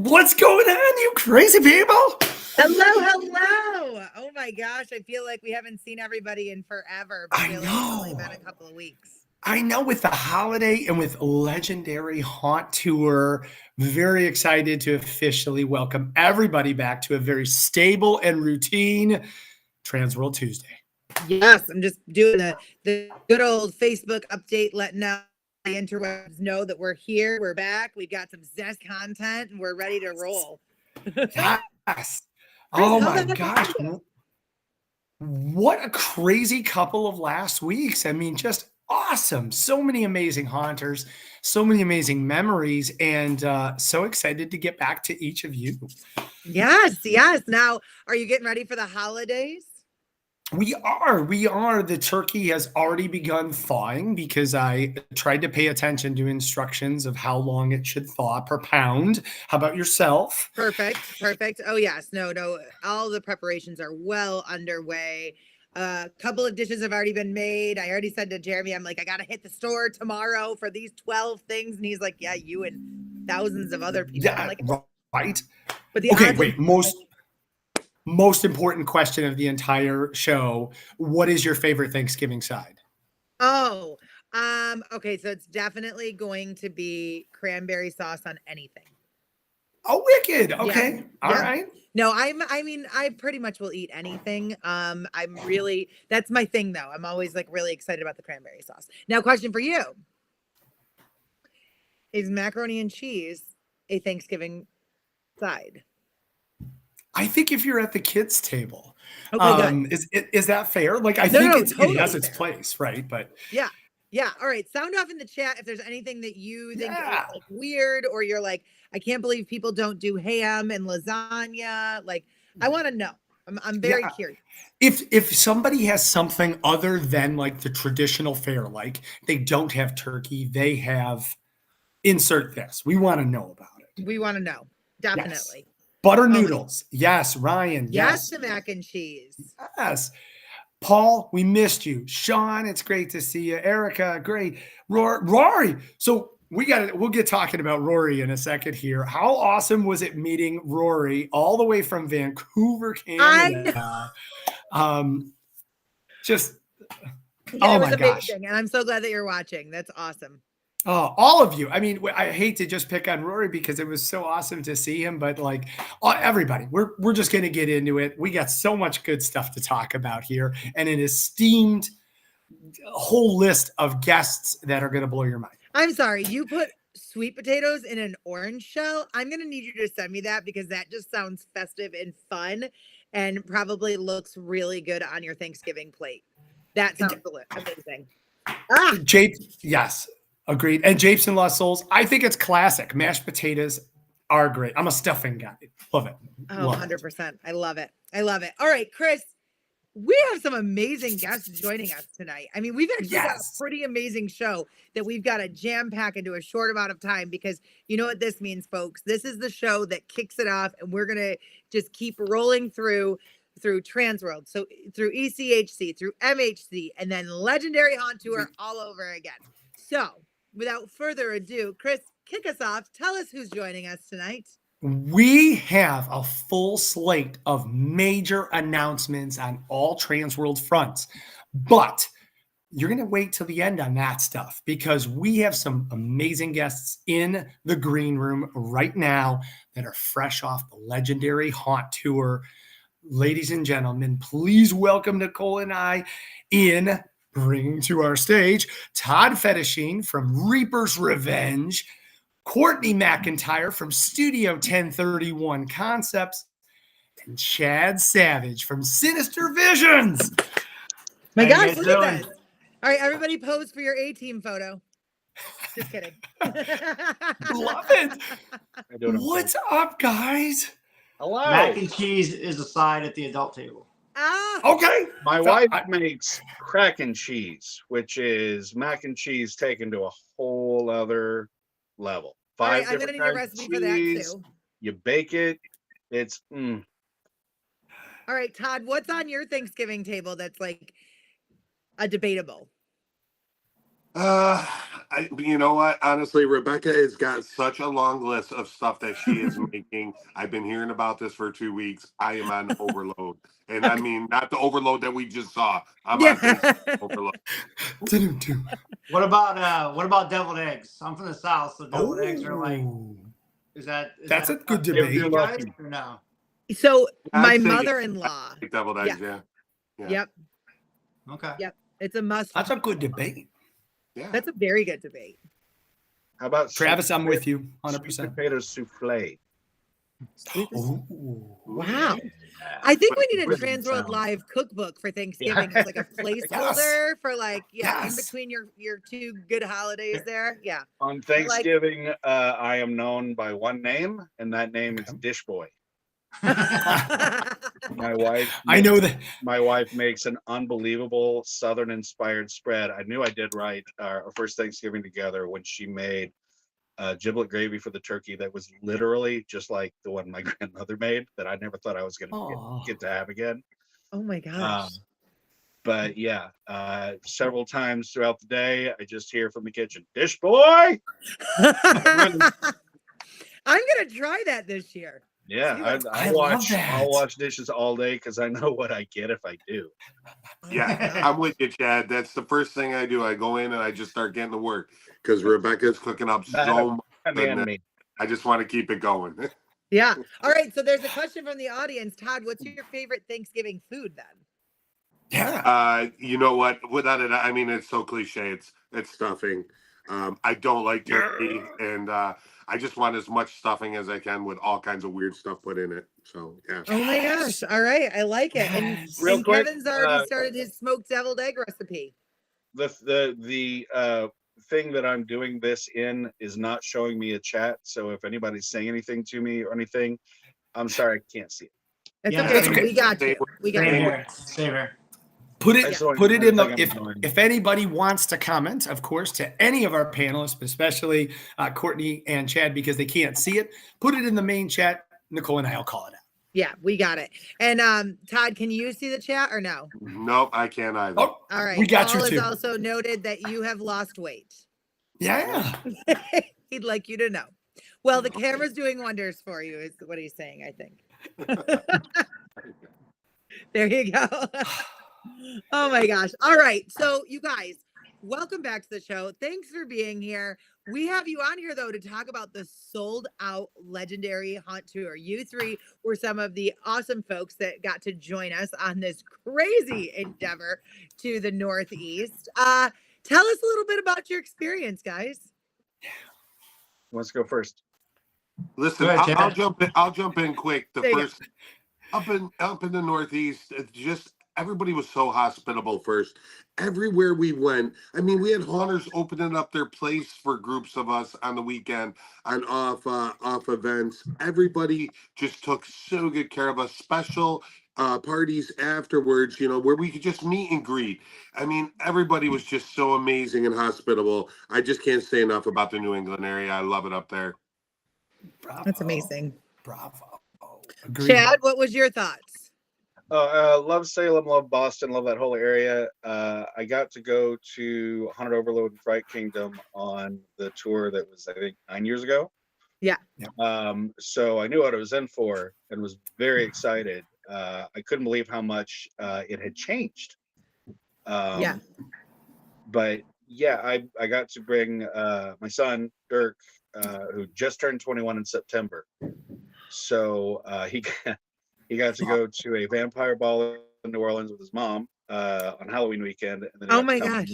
What's going on, you crazy people? Hello. Oh my gosh, I feel like we haven't seen everybody in forever. But I really, know. It's only been a couple of weeks. I know, with the holiday and with Legendary Haunt Tour, very excited to officially welcome everybody back to a very stable and routine TransWorld Tuesday. Yes, I'm just doing the good old Facebook update, letting out the interwebs know that we're here, we're back, we've got some zest content, and we're ready to roll. Yes. Oh my gosh. What a crazy couple of last weeks. I mean, just awesome. So many amazing haunters, so many amazing memories, and so excited to get back to each of you. Yes. Now, are you getting ready for the holidays? We are. The turkey has already begun thawing because I tried to pay attention to instructions of how long it should thaw per pound. How about yourself? Perfect. Oh yes, no. All the preparations are well underway. A couple of dishes have already been made. I already said to Jeremy, I'm like, I gotta hit the store tomorrow for these 12 things, and he's like, yeah, you and thousands of other people. Yeah, I'm like, right. But the okay, wait. Most important question of the entire show. What is your favorite Thanksgiving side? Oh, okay. So it's definitely going to be cranberry sauce on anything. Oh, wicked. Okay. Yeah. All right. No, I pretty much will eat anything. That's my thing though. I'm always like really excited about the cranberry sauce. Now, question for you. Is macaroni and cheese a Thanksgiving side? I think if you're at the kids' table, Okay, is that fair? Like, I think it has its place, right? But yeah. All right. Sound off in the chat if there's anything that you think is like weird, or you're like, I can't believe people don't do ham and lasagna. Like, I want to know. I'm very curious. If somebody has something other than like the traditional fare, like they don't have turkey, they have insert this. We want to know about it. We want to know. Definitely. Yes. Butter noodles. Yes. Ryan. Yes to mac and cheese. Yes. Paul, we missed you. Sean, it's great to see you. Erica, great. Rory. So we'll get talking about Rory in a second here. How awesome was it meeting Rory all the way from Vancouver, Canada? Oh my gosh. And I'm so glad that you're watching. That's awesome. Oh, all of you. I mean, I hate to just pick on Rory because it was so awesome to see him, but like everybody, we're just going to get into it. We got so much good stuff to talk about here, and an esteemed whole list of guests that are going to blow your mind. I'm sorry, you put sweet potatoes in an orange shell. I'm going to need you to send me that because that just sounds festive and fun, and probably looks really good on your Thanksgiving plate. That sounds amazing. Yes. Agreed. And Japes and Lost Souls, I think it's classic. Mashed potatoes are great. I'm a stuffing guy. Love it. Oh, 100%. I love it. All right, Chris, we have some amazing guests joining us tonight. I mean, we've actually got a pretty amazing show that we've got to jam pack into a short amount of time, because you know what this means, folks. This is the show that kicks it off, and we're going to just keep rolling through TransWorld, so through ECHC, through MHC, and then Legendary Haunt Tour all over again. So without further ado, Chris, kick us off. Tell us who's joining us tonight. We have a full slate of major announcements on all TransWorld fronts, but you're going to wait till the end on that stuff because we have some amazing guests in the green room right now that are fresh off the Legendary Haunt Tour. Ladies and gentlemen, please welcome Nicole and I in bringing to our stage Todd Fedyshyn from Reaper's Revenge, Courtney McIntyre from Studio 1031 Concepts, and Chad Savage from Sinister Visions. My gosh, look at that. All right, everybody pose for your A-team photo. Just kidding. Love it. What's up, guys? Hello. Mac and cheese is a side at the adult table. Okay. My wife makes crack and cheese, which is mac and cheese taken to a whole other level. I'm going to need a recipe for that too. You bake it. It's All right, Todd, what's on your Thanksgiving table that's like a debatable? You know what? Honestly, Rebecca has got such a long list of stuff that she is making. I've been hearing about this for 2 weeks. I am on overload. And I mean, not the overload that we just saw. I'm on Thanksgiving overload. What about deviled eggs? I'm from the South, so deviled eggs are like. That's a good favorite debate. for you guys, or no? So my I'd say mother-in-law. deviled eggs, yeah. Yep. Okay. Yep. It's a must. That's a good debate. Yeah. That's a very good debate. How about Travis? I'm with you, sweet 100%. potato souffle? Wow. I think we need a TransWorld Live cookbook for Thanksgiving. It's like a placeholder for in between your two good holidays there. Yeah. On Thanksgiving, I am known by one name, and that name is Dish Boy. My wife. I know that. My wife makes an unbelievable Southern-inspired spread. I knew I did right our first Thanksgiving together when she made giblet gravy for the turkey that was literally just like the one my grandmother made that I never thought I was going to get to have again. Oh my gosh. But yeah, several times throughout the day, I just hear from the kitchen, Dish Boy! I'm going to try that this year. Yeah, I'll wash dishes all day because I know what I get if I do. Yeah, I'm with you, Chad. That's the first thing I do. I go in and I just start getting to work because Rebecca's cooking up so much. I just want to keep it going. Yeah. All right. So there's a question from the audience. Todd, what's your favorite Thanksgiving food then? Yeah. You know what? Without it, I mean, it's so cliche. It's stuffing. I don't like turkey, and I just want as much stuffing as I can with all kinds of weird stuff put in it. So yeah. Oh my gosh! All right, I like it. And, Real quick, Kevin's already started his smoked deviled egg recipe. The thing that I'm doing this in is not showing me a chat. So if anybody's saying anything to me or anything, I'm sorry, I can't see it. It's okay. We got you. We got you. Save her. Put it in the if anybody wants to comment, of course, to any of our panelists, especially Courtney and Chad, because they can't see it, put it in the main chat. Nicole and I'll call it out. Yeah, we got it. And Todd, can you see the chat or no? Nope, I can't either. Oh, all right. We got Paul you too. has also noted that you have lost weight. Yeah. He'd like you to know. Well, the camera's doing wonders for you, is what he's saying, I think. There you go. Oh my gosh. All right. So you guys, welcome back to the show. Thanks for being here. We have you on here though to talk about the sold out legendary hunt tour. You three were some of the awesome folks that got to join us on this crazy endeavor to the Northeast. Tell us a little bit about your experience, guys. Let's go first. Listen, I'll jump in quick. Up in the Northeast, it's just everybody was so hospitable first. Everywhere we went, I mean, we had haunters opening up their place for groups of us on the weekend on off events. Everybody just took so good care of us. Special parties afterwards, where we could just meet and greet. I mean, everybody was just so amazing and hospitable. I just can't say enough about the New England area. I love it up there. Bravo. That's amazing. Bravo. Agreed. Chad, what was your thoughts? Love Salem, love Boston, love that whole area. I got to go to Haunted Overload and Fright Kingdom on the tour that was, I think, 9 years ago. Yeah. So I knew what I was in for and was very excited. I couldn't believe how much it had changed. But yeah, I got to bring my son, Dirk, who just turned 21 in September. So he got to go to a vampire ball in New Orleans with his mom on Halloween weekend. And then oh my gosh.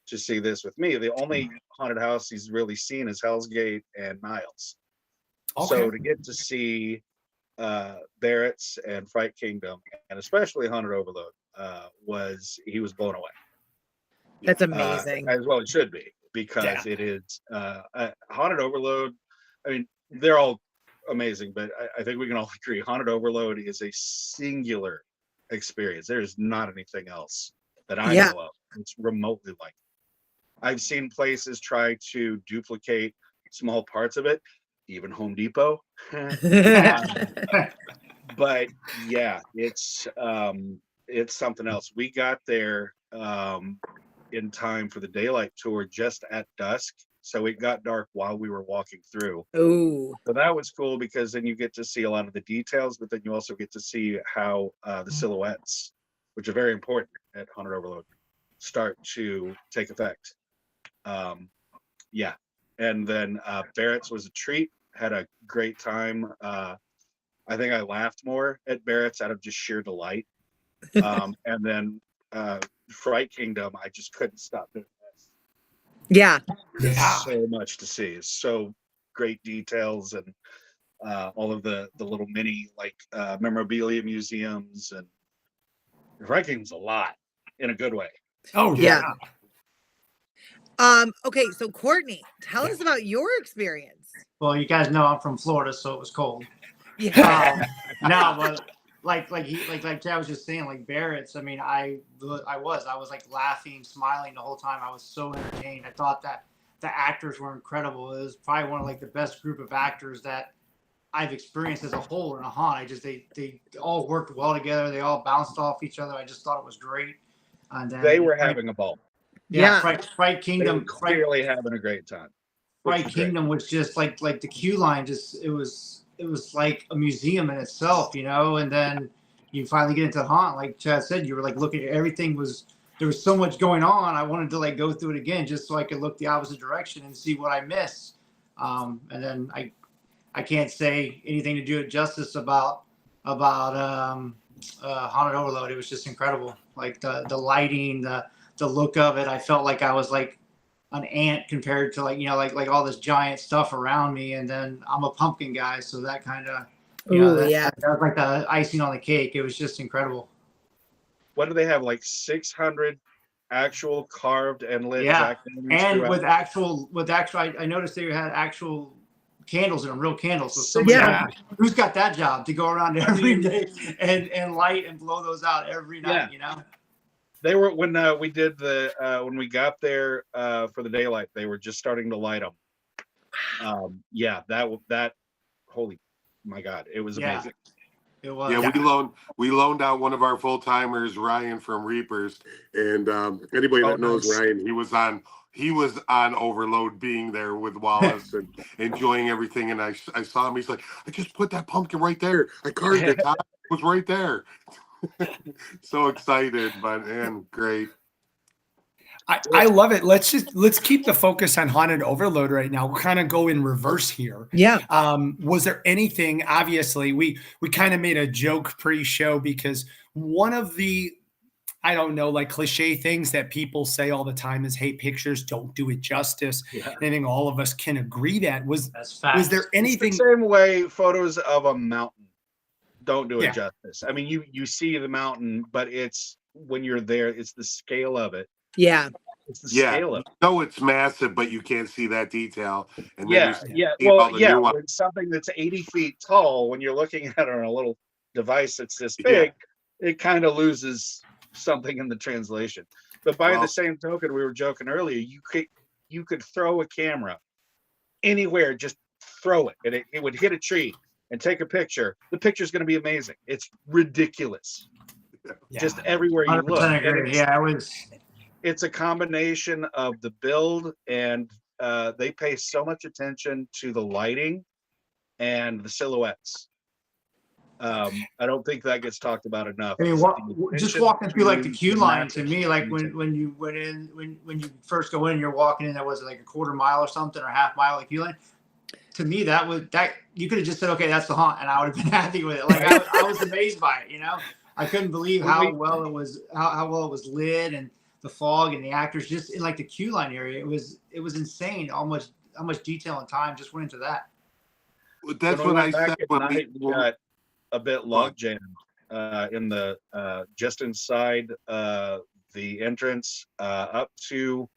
To see this with me. The only haunted house he's really seen is Hell's Gate and Niles. Okay. So to get to see Barrett's and Fright Kingdom, and especially Haunted Overload, he was blown away. That's amazing. As well it should be, because it is Haunted Overload. I mean, they're all amazing, but I think we can all agree Haunted Overload is a singular experience. There is not anything else that I know of it's remotely like it. I've seen places try to duplicate small parts of it, even Home Depot. But yeah, it's something else. We got there in time for the daylight tour just at dusk. So it got dark while we were walking through. Oh, So that was cool because then you get to see a lot of the details, but then you also get to see how the silhouettes, which are very important at Haunted Overload, start to take effect. Yeah. And then Barrett's was a treat. Had a great time. I think I laughed more at Barrett's out of just sheer delight. And then Fright Kingdom, I just couldn't stop doing this. yeah. There's so much to see. It's so great details and all of the little mini memorabilia museums, and Fright Kingdom's a lot in a good way. Oh Yeah. Okay, so Courtney, tell us about your experience. Well, you guys know I'm from Florida, so it was cold. Yeah. No, but like Chad was just saying, like Barrett's. I mean, I was like laughing, smiling the whole time. I was so entertained. I thought that the actors were incredible. It was probably one of like the best group of actors that I've experienced as a whole in a haunt. They all worked well together. They all bounced off each other. I just thought it was great. And then They were having a ball. Yeah. Fright They Kingdom. were clearly having a great time. Fright Kingdom was just like the queue line. Just it was like a museum in itself, you know. And then you finally get into the haunt, like Chad said. You were like looking at everything. There was so much going on. I wanted to like go through it again just so I could look the opposite direction and see what I missed. And then I can't say anything to do it justice about Haunted Overload. It was just incredible. Like the lighting, the look of it. I felt like I was like an ant compared to like all this giant stuff around me. And then I'm a pumpkin guy, so that kind of that was like the icing on the cake. It was just incredible. What do they have? Like 600 actual carved and lit and with actual I noticed they had actual candles in them, real candles. So somebody who's got that job to go around every day and light and blow those out every night, you know? They were when we did when we got there for the daylight, they were just starting to light them. That holy my God, it was amazing. It was. Yeah, we loaned out one of our full timers, Ryan from Reapers, and anybody that knows Ryan, he was on Overload, being there with Wallace and enjoying everything. And I saw him. He's like, I just put that pumpkin right there. I carved it. It was right there. So excited, but great. I love it. Let's keep the focus on Haunted Overload right now. We'll kind of go in reverse here. Yeah. Was there anything? Obviously, we kind of made a joke pre-show because one of the, I don't know, like cliche things that people say all the time is, "Hey, pictures don't do it justice." Yeah. I think all of us can agree that. Was there anything? It's the same way photos of a mountain don't do it justice. I mean, you see the mountain, but it's when you're there, it's the scale of it. Yeah. It's the scale of it. No, it's massive, but you can't see that detail. And then when something that's 80 feet tall, when you're looking at it on a little device that's this big, it kind of loses something in the translation. But by the same token, we were joking earlier, you could throw a camera anywhere, just throw it, and it would hit a tree and take a picture. The picture's going to be amazing. It's ridiculous. Just everywhere you look. It's a combination of the build, and they pay so much attention to the lighting and the silhouettes. I don't think that gets talked about enough. I mean, just walking through like the queue line, to me, like when you went in, when you first go in, you're walking in, that was like a quarter mile or something, or half mile like queue line. To me, that you could have just said, okay, that's the haunt, and I would have been happy with it. Like I was amazed by it, you know. I couldn't believe how well it was, how well it was lit, and the fog and the actors just in like the queue line area. It was insane how much detail and time just went into that. That's what I said. When we got a bit log jammed in the just inside the entrance up to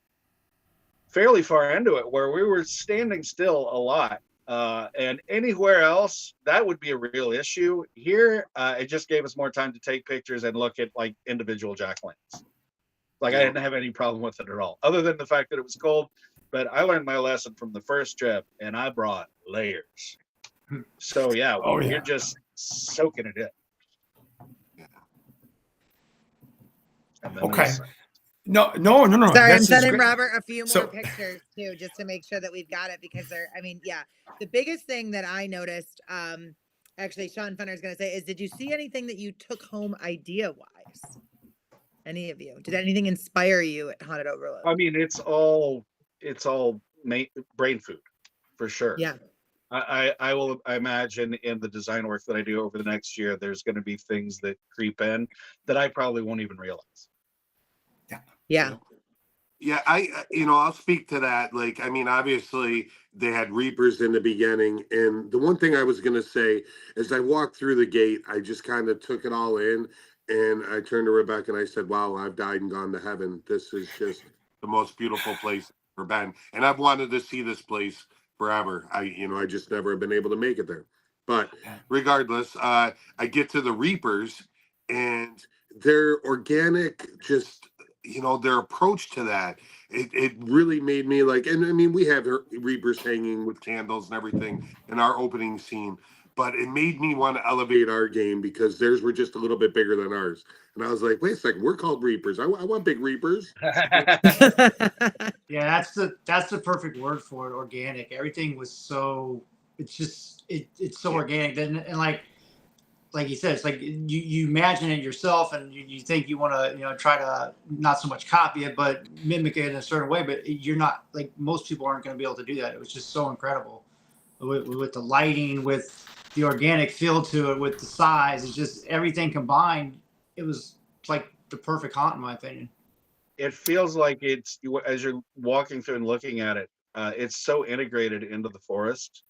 fairly far into it, where we were standing still a lot. And anywhere else, that would be a real issue. Here, it just gave us more time to take pictures and look at like individual jack-o'-lanterns. Like I didn't have any problem with it at all, other than the fact that it was cold. But I learned my lesson from the first trip, and I brought layers. So you're just soaking it in. Okay. No. Sorry, I'm This is sending great. Robert a few more So- pictures too, just to make sure that we've got it, because the biggest thing that I noticed, actually Sean Fenner is going to say, is did you see anything that you took home idea-wise? Any of you? Did anything inspire you at Haunted Overload? I mean, it's all brain food for sure. Yeah. I imagine in the design work that I do over the next year, there's going to be things that creep in that I probably won't even realize. Yeah. Yeah, I'll speak to that. Like, I mean, obviously they had Reapers in the beginning, and the one thing I was gonna say as I walked through the gate, I just kind of took it all in, and I turned to Rebecca and I said, "Wow, I've died and gone to heaven. This is just the most beautiful place I've ever been, and I've wanted to see this place forever. I just never have been able to make it there. But regardless, I get to the Reapers, and their organic, just their approach to that, it really made me like, and I mean, we have Reapers hanging with candles and everything in our opening scene, but it made me want to elevate our game because theirs were just a little bit bigger than ours. And I was like, wait a second, we're called Reapers. I want big Reapers. Yeah, that's the perfect word for it. Organic. Everything was so. It's just it's so organic. And like you said, it's like you imagine it yourself, and you think you want to try to not so much copy it, but mimic it in a certain way. But you're not, like, most people aren't going to be able to do that. It was just so incredible with the lighting, with the organic feel to it, with the size. It's just everything combined. It was like the perfect haunt, in my opinion. It feels like it's, as you're walking through and looking at it, it's so integrated into the forest.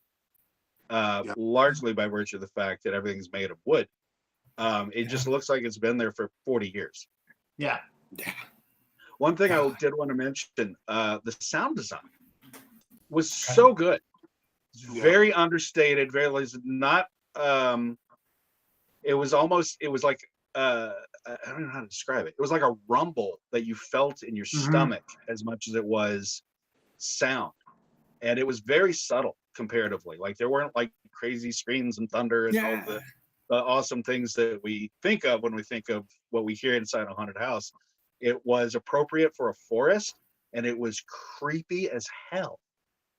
Largely by virtue of the fact that everything's made of wood. It just looks like it's been there for 40 years. Yeah. One thing I did want to mention, the sound design was so good. Very understated, very not it was like I don't know how to describe it. It was like a rumble that you felt in your stomach as much as it was sound. And it was very subtle comparatively. Like, there weren't like crazy screams and thunder and all the awesome things that we think of when we think of what we hear inside a haunted house. It was appropriate for a forest, and it was creepy as hell.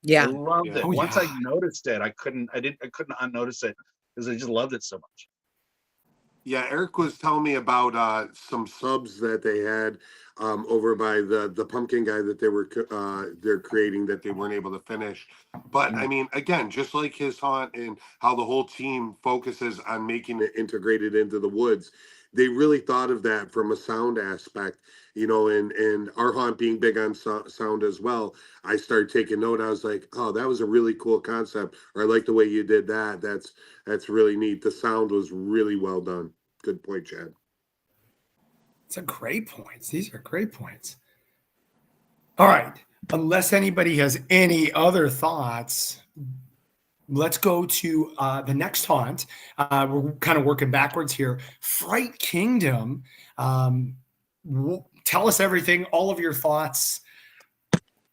Yeah. I loved it. Oh, Once yeah. I noticed it, I couldn't unnotice it because I just loved it so much. Yeah, Eric was telling me about some subs that they had over by the pumpkin guy that they're creating that they weren't able to finish. But I mean, again, just like his haunt and how the whole team focuses on making it integrated into the woods, they really thought of that from a sound aspect, and our haunt being big on sound as well. I started taking note. I was like, oh, that was a really cool concept. Or I like the way you did that. That's really neat. The sound was really well done. Good point, Chad. It's a great points. These are great points. All right. Unless anybody has any other thoughts, let's go to the next haunt. We're kind of working backwards here. Fright Kingdom. Tell us everything, all of your thoughts.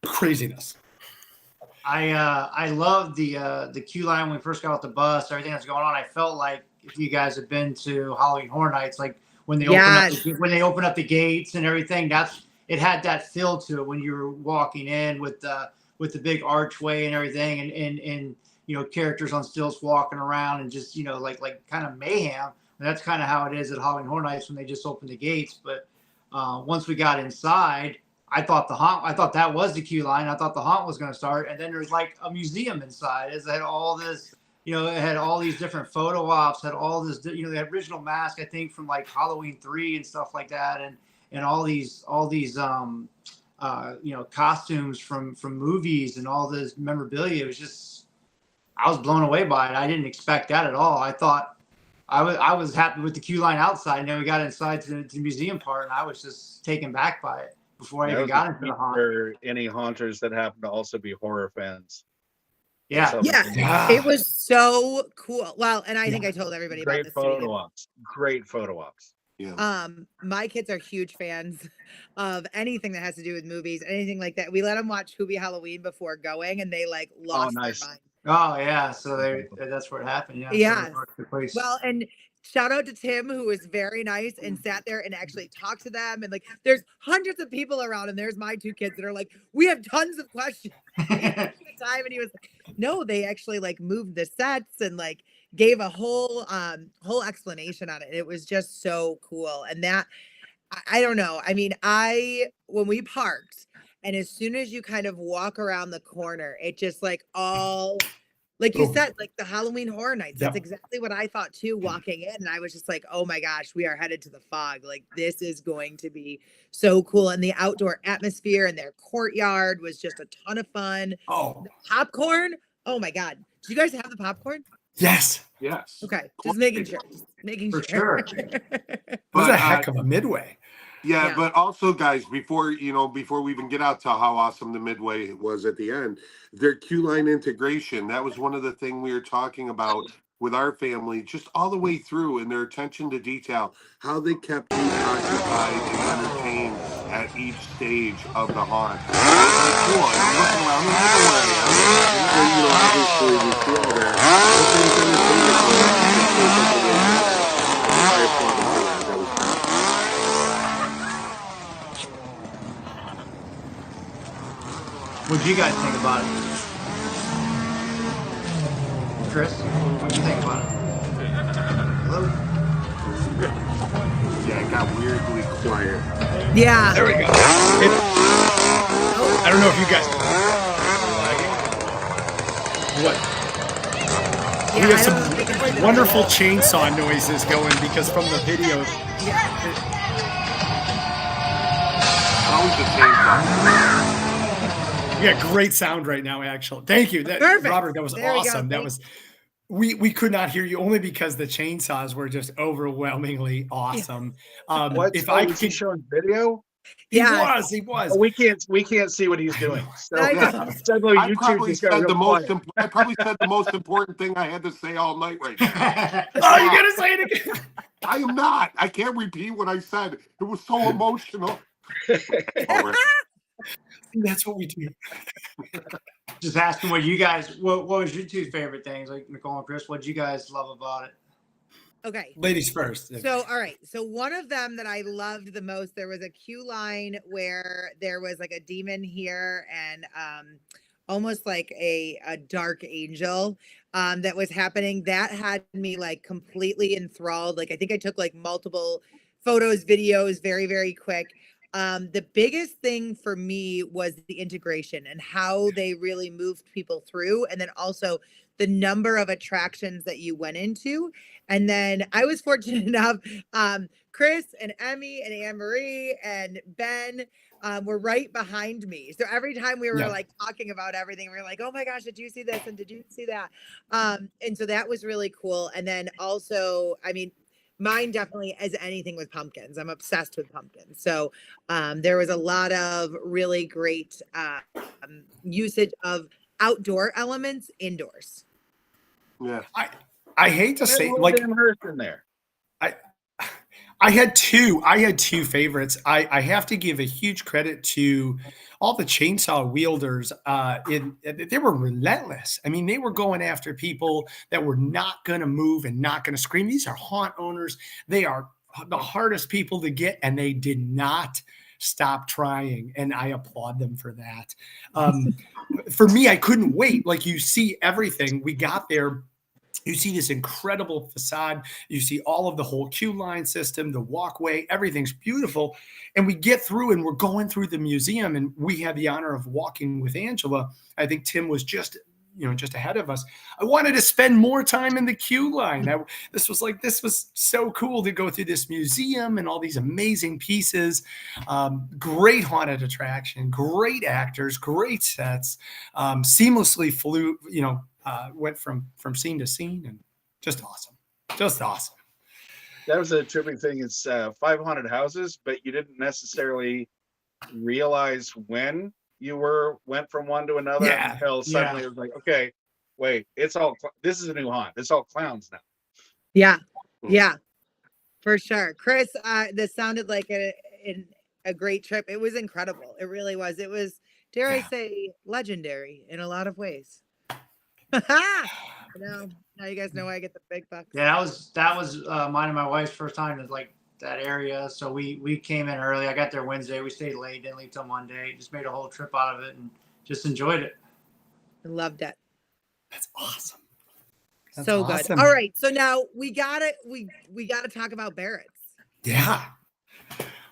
Craziness. I loved the queue line when we first got off the bus. Everything that's going on. I felt like, if you guys have been to Halloween Horror Nights, like when they open up the gates and everything, it had that feel to it when you were walking in with the big archway and everything, and characters on stilts walking around, and just like kind of mayhem. And that's kind of how it is at Halloween Horror Nights when they just open the gates. But once we got inside, I thought that was the queue line. I thought the haunt was going to start, and then there's like a museum inside. It had all this. It had all these different photo ops, had all this, the original mask, I think, from like Halloween 3 and stuff like that. And all these costumes from movies and all this memorabilia. It was just, I was blown away by it. I didn't expect that at all. I thought I was happy with the queue line outside, and then we got inside to the museum part, and I was just taken back by it before I even got into the haunt. For any haunters that happen to also be horror fans. Yeah. It was so cool. Well, and I think I told everybody about this. Great photo ops. Yeah. My kids are huge fans of anything that has to do with movies, anything like that. We let them watch Who Be Halloween before going, and they like lost their mind. Oh yeah, so that's where it happened. Yeah. Well, and shout out to Tim, who was very nice and sat there and actually talked to them. And like, there's hundreds of people around, and there's my 2 kids that are like, we have tons of questions. Time, and he was like, no, they actually like moved the sets and like gave a whole explanation on it. It was just so cool. And that, I don't know. I mean, when we parked, and as soon as you kind of walk around the corner, it just like all, like you said, like the Halloween Horror Nights. That's exactly what I thought too, walking in. And I was just like, oh my gosh, we are headed to the fog. Like, this is going to be so cool. And the outdoor atmosphere and their courtyard was just a ton of fun. Oh, the popcorn. Oh my God. Did you guys have the popcorn? Yes. Okay. Just making sure. For sure. It was a heck of a Midway. Yeah, but also, guys, before we even get out to how awesome the Midway was at the end, their queue line integration, that was one of the things we were talking about with our family, just all the way through, and their attention to detail, how they kept you occupied and entertained at each stage of the haunt. Cool. And looking around the Midway, and obviously we see all that. I applaud them for that. That was great. What'd you guys think about it? Chris, what'd you think about it? Hello? Yeah, it got weirdly quiet. Yeah. There we go. I don't know if you guys. What? Yeah, We have some wonderful chainsaw noises going because from the video. Always a chainsaw. We got great sound right now, actually. Thank you. Perfect. Robert, that was There awesome. That was we could not hear you only because the chainsaws were just overwhelmingly awesome. If I could show video, he was. Oh, we can't see what he's doing. So I probably said the most important thing I had to say all night right now. Oh, you're gonna say it again? I am not. I can't repeat what I said. It was so emotional. That's what we do. Just asking what was your 2 favorite things, like Nicole and Chris? What did you guys love about it? Okay. Ladies first. So, all right. So one of them that I loved the most, there was a queue line where there was like a demon here and almost like a dark angel that was happening. That had me like completely enthralled. Like, I think I took like multiple photos, videos, very, very quick. The biggest thing for me was the integration and how they really moved people through. And then also the number of attractions that you went into. And then I was fortunate enough, Chris and Emmy and Anne-Marie and Ben were right behind me. So every time we were like talking about everything, we were like, oh my gosh, did you see this? And did you see that? And so that was really cool. And then also, I mean, mine definitely is anything with pumpkins. I'm obsessed with pumpkins. So there was a lot of really great usage of outdoor elements indoors. Yeah. I hate to say like in there. I had two favorites. I have to give a huge credit to all the chainsaw wielders. They were relentless. I mean, they were going after people that were not going to move and not going to scream. These are haunt owners. They are the hardest people to get, and they did not stop trying. And I applaud them for that. For me, I couldn't wait. Like, you see everything. We got there. You see this incredible facade. You see all of the whole queue line system, the walkway, everything's beautiful. And we get through and we're going through the museum, and we had the honor of walking with Angela. I think Tim was just ahead of us. I wanted to spend more time in the queue line. This was so cool to go through this museum and all these amazing pieces. Great haunted attraction, great actors, great sets, seamlessly flew, went from scene to scene, and just awesome. That was a tripping thing. It's 500 houses, but you didn't necessarily realize when you went from one to another until suddenly it was like, okay, wait, this is a new haunt. It's all clowns now. Yeah, for sure. Chris, this sounded like a great trip. It was incredible. It really was. It was, dare I say, legendary in a lot of ways. No, now you guys know why I get the big bucks. Yeah, that was mine and my wife's first time to like that area. So we came in early. I got there Wednesday. We stayed late, didn't leave till Monday. Just made a whole trip out of it and just enjoyed it. I loved it. That's awesome. That's so awesome. Good. All right, so now we gotta talk about Barrett's. Yeah.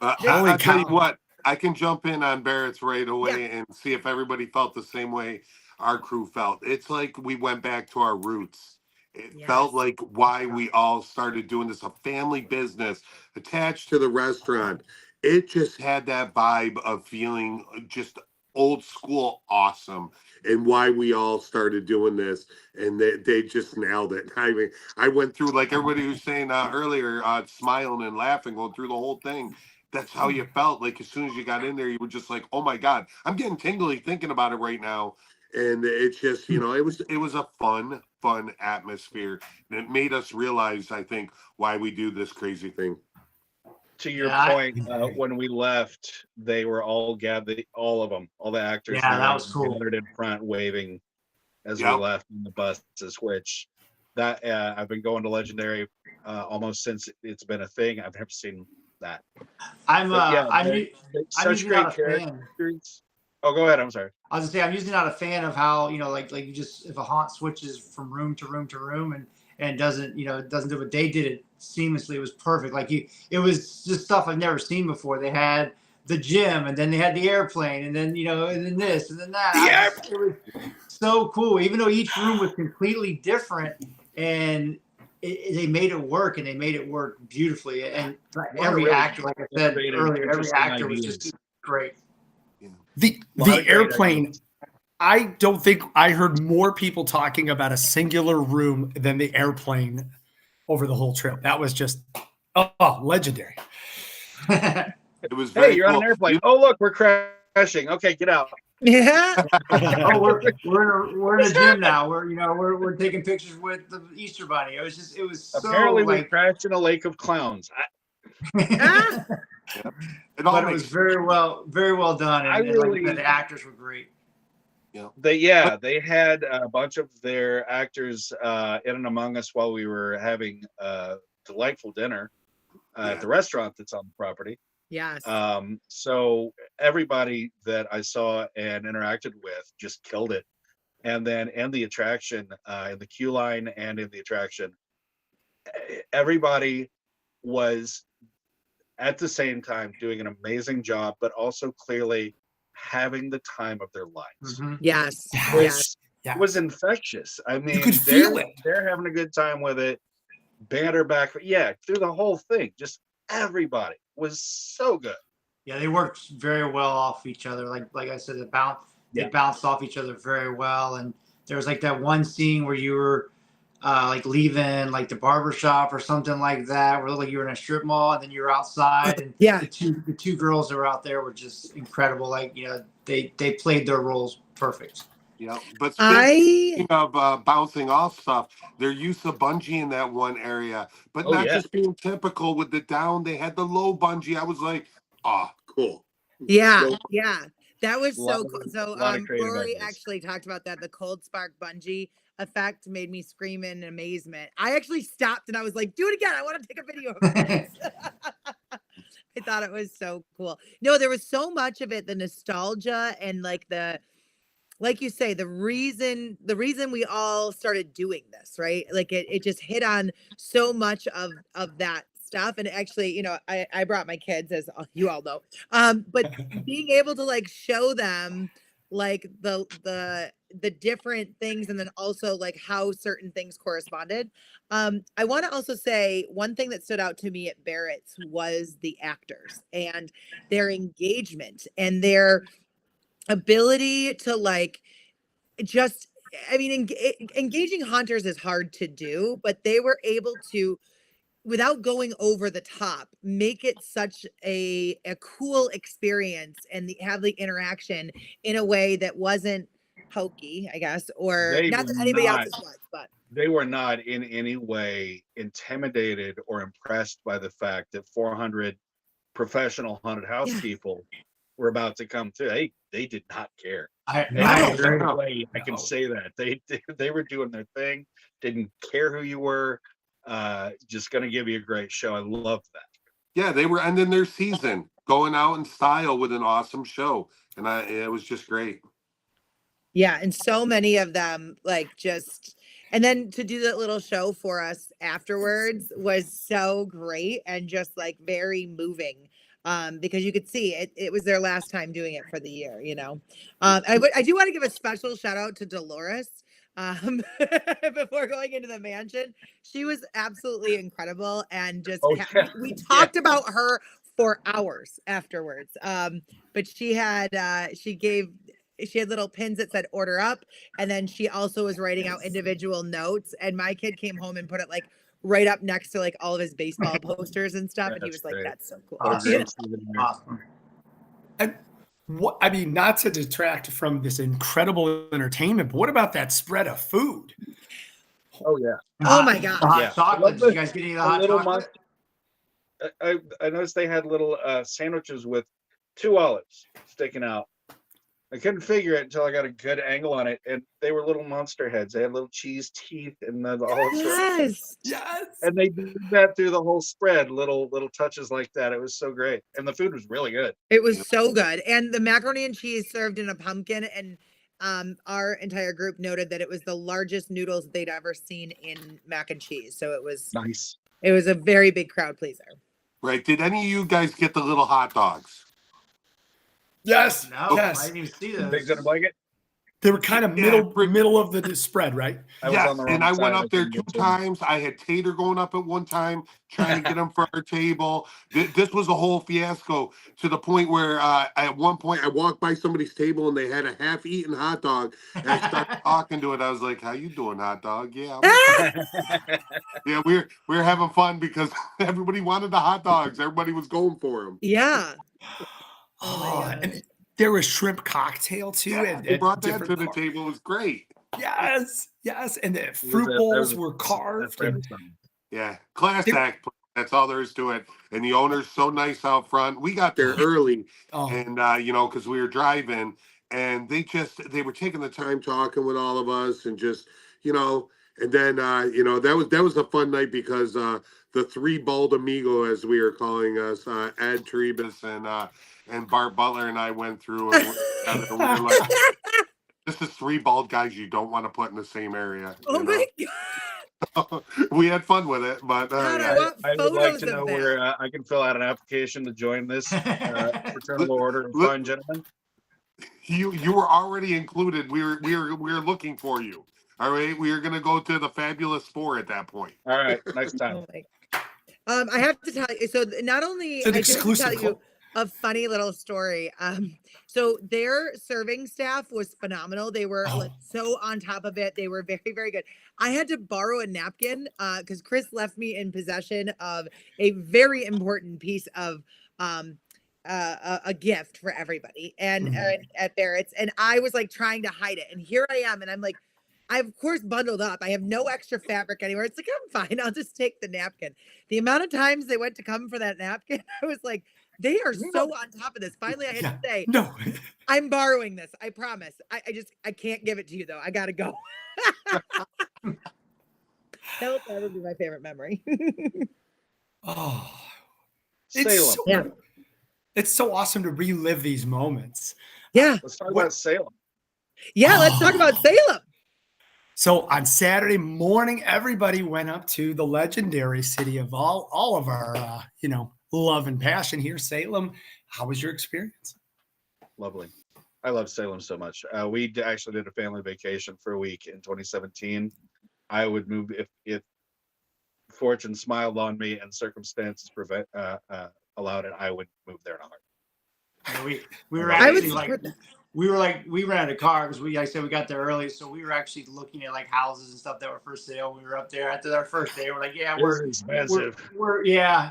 I'll tell you what, I can jump in on Barrett's right away and see if everybody felt the same way our crew felt. It's like we went back to our roots. It felt like why we all started doing this, a family business attached to the restaurant. It just had that vibe of feeling just old school awesome, and why we all started doing this, and they just nailed it. I mean, I went through, like everybody was saying earlier, smiling and laughing, going through the whole thing. That's how you felt. Like as soon as you got in there, you were just like, oh my God, I'm getting tingly thinking about it right now. And it's just, you know, it was a fun atmosphere, and it made us realize, I think, why we do this crazy thing. To your point, when we left, they were all gathered, all of them, all the actors. Yeah, that was cool. Gathered in front, waving as we left in the buses. Which that I've been going to Legendary almost since it's been a thing. I've never seen that. I'm such great characters. Oh, go ahead. I'm sorry. I was gonna say I'm usually not a fan of how, you know, like you just, if a haunt switches from room to room to room and doesn't do what they did it seamlessly. It was perfect. Like it was just stuff I've never seen before. They had the gym, and then they had the airplane, and then and then this, and then that. It was so cool. Even though each room was completely different, and they made it work, and they made it work beautifully. And every actor, like I said earlier, every actor was just great. The airplane, I don't think I heard more people talking about a singular room than the airplane over the whole trip. That was just legendary. It was very you're cool. on an airplane. Oh, look, we're crashing. Okay, get out. Yeah. we're in a gym now. We're taking pictures with the Easter Bunny. It was apparently so, we crashed in a lake of clowns. But it was very well done, and like the actors were great. They had a bunch of their actors in and among us while we were having a delightful dinner at the restaurant that's on the property. Yes. So everybody that I saw and interacted with just killed it. And then in the attraction, in the queue line and in the attraction, everybody was at the same time doing an amazing job, but also clearly having the time of their lives. Mm-hmm. Yes. It was infectious. I mean, you could feel it. They're having a good time with it. Banter back, through the whole thing. Just everybody was so good. Yeah, they worked very well off each other. Like I said, they bounced off each other very well. And there was like that one scene where you were like leaving like the barbershop or something like that, where like you were in a strip mall and then you were outside, and the two girls that were out there were just incredible. Like, they played their roles perfect. Yeah, but speaking of bouncing off stuff, their use of bungee in that one area, but not just being typical with the down. They had the low bungee. I was like, cool. Yeah, that was so cool. So Rory actually talked about that. The cold spark bungee effect made me scream in amazement. I actually stopped and I was like, do it again. I want to take a video of this. I thought it was so cool. No, there was so much of it, the nostalgia and like you say, the reason we all started doing this, right? Like it just hit on so much of that stuff. And actually, I brought my kids, as you all know, but being able to like show them like the different things, and then also like how certain things corresponded. I want to also say one thing that stood out to me at Barrett's was the actors and their engagement and their ability to like just, I mean, engaging haunters is hard to do, but they were able to, without going over the top, make it such a cool experience and have the interaction in a way that wasn't hokey, I guess, or not that anybody else's was, but they were not in any way intimidated or impressed by the fact that 400 professional haunted house people were about to come through. They did not care. I I can say that they were doing their thing, didn't care who you were, just going to give you a great show. I love that. Yeah, they were ending their season, going out in style with an awesome show, and it was just great. Yeah, and so many of them and then to do that little show for us afterwards was so great and just very moving. Because you could see it was their last time doing it for the year, I do want to give a special shout out to Dolores. Before going into the mansion, she was absolutely incredible, and just we talked about her for hours afterwards. But she had little pins that said order up, and then she also was writing out individual notes, and my kid came home and put it right up next to all of his baseball posters and stuff. And he was great. That's so cool. Awesome. I mean, not to detract from this incredible entertainment, but what about that spread of food? Oh yeah. Oh my God. Hot chocolate. Did you guys get any of the hot chocolate? I noticed they had little sandwiches with 2 olives sticking out. I couldn't figure it until I got a good angle on it, and they were little monster heads. They had little cheese teeth and the whole Yes. And they did that through the whole spread, little touches like that. It was so great, and the food was really good. It was so good, and the macaroni and cheese served in a pumpkin, and our entire group noted that it was the largest noodles they'd ever seen in mac and cheese. So it was nice. It was a very big crowd pleaser. Right? Did any of you guys get the little hot dogs? Yes. No, yes. I didn't even see those. Big gonna like it. They were kind of middle of the spread, right? Yes, and I went up there 2 times. I had Tater going up at one time, trying to get him for our table. This was a whole fiasco, to the point where at one point I walked by somebody's table and they had a half-eaten hot dog, and I started talking to it. I was like, "How you doing, hot dog?" Yeah, yeah, we're having fun because everybody wanted the hot dogs. Everybody was going for them. Yeah. And there was shrimp cocktail too. Yeah, and they brought that to the table. It was great. Yes. And the fruit bowls were carved. Yeah, class act. That's all there is to it. And the owner's so nice out front. We got there early, and because we were driving, and they were taking the time talking with all of us, and just and then that was a fun night because the 3 bald amigo, as we are calling us, Ed Trebus and Bart Butler and I went through, and we were like, this is 3 bald guys you don't want to put in the same area. Oh my God. We had fun with it, but God, I would like to know where I can fill out an application to join this fraternal order of fine gentlemen. You were already included. We were looking for you. All right, we are going to go to the Fabulous 4 at that point. All right, next time. I have to tell you. So not only I can tell you a funny little story. So their serving staff was phenomenal. They were so on top of it. They were very, very good. I had to borrow a napkin because Chris left me in possession of a very important piece of a gift for everybody and at Barrett's, and I was trying to hide it, and here I am, and I'm I of course bundled up. I have no extra fabric anywhere. It's I'm fine. I'll just take the napkin. The amount of times they went to come for that napkin, I was like, they are so on top of this. Finally, I had to say, no, I'm borrowing this. I promise. I can't give it to you though. I gotta go. That would be my favorite memory. It's so awesome to relive these moments. Yeah. Let's talk about Salem. Yeah, let's talk about Salem. So on Saturday morning, everybody went up to the legendary city of all of our, love and passion here, Salem. How was your experience? Lovely. I love Salem so much. We actually did a family vacation for a week in 2017. I would move if fortune smiled on me and circumstances allowed it. I would move there in a heartbeat. We were actually we rented a car because like I said, we got there early, so we were actually looking at houses and stuff that were for sale. We were up there after our first day. We're like, we're expensive. It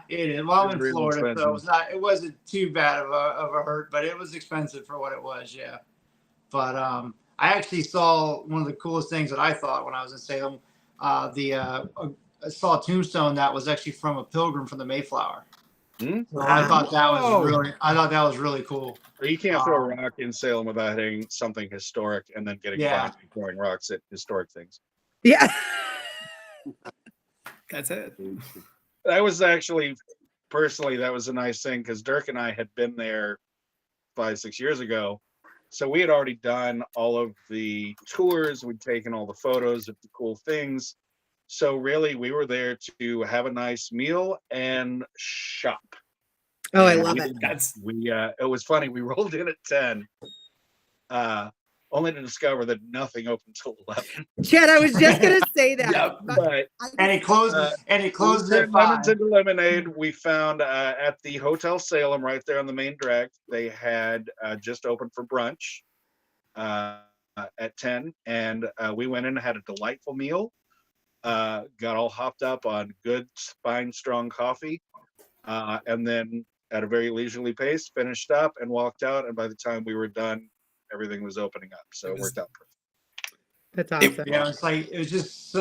is. Well, I'm in Florida, expensive. So it wasn't too bad of a hurt, but it was expensive for what it was. Yeah, but I actually saw one of the coolest things that I thought when I was in Salem. I saw a tombstone that was actually from a pilgrim from the Mayflower. So I thought that was really cool. You can't throw a rock in Salem without hitting something historic and then getting fined for throwing rocks at historic things. Yeah. That's it. That was actually, personally, that was a nice thing because Dirk and I had been there 5-6 years ago. So we had already done all of the tours. We'd taken all the photos of the cool things. So really, we were there to have a nice meal and shop. Oh, I love it. It was funny. We rolled in at 10, only to discover that nothing opened till 11. Chad, I was just gonna say that. Yeah, and it closes. At 5. Lemons and lemonade. We found at the Hotel Salem, right there on the main drag. They had just opened for brunch at 10, and we went in and had a delightful meal. Got all hopped up on good spine strong coffee, and then at a very leisurely pace finished up and walked out. And by the time we were done, everything was opening up, so it worked out perfect. That's awesome. It was just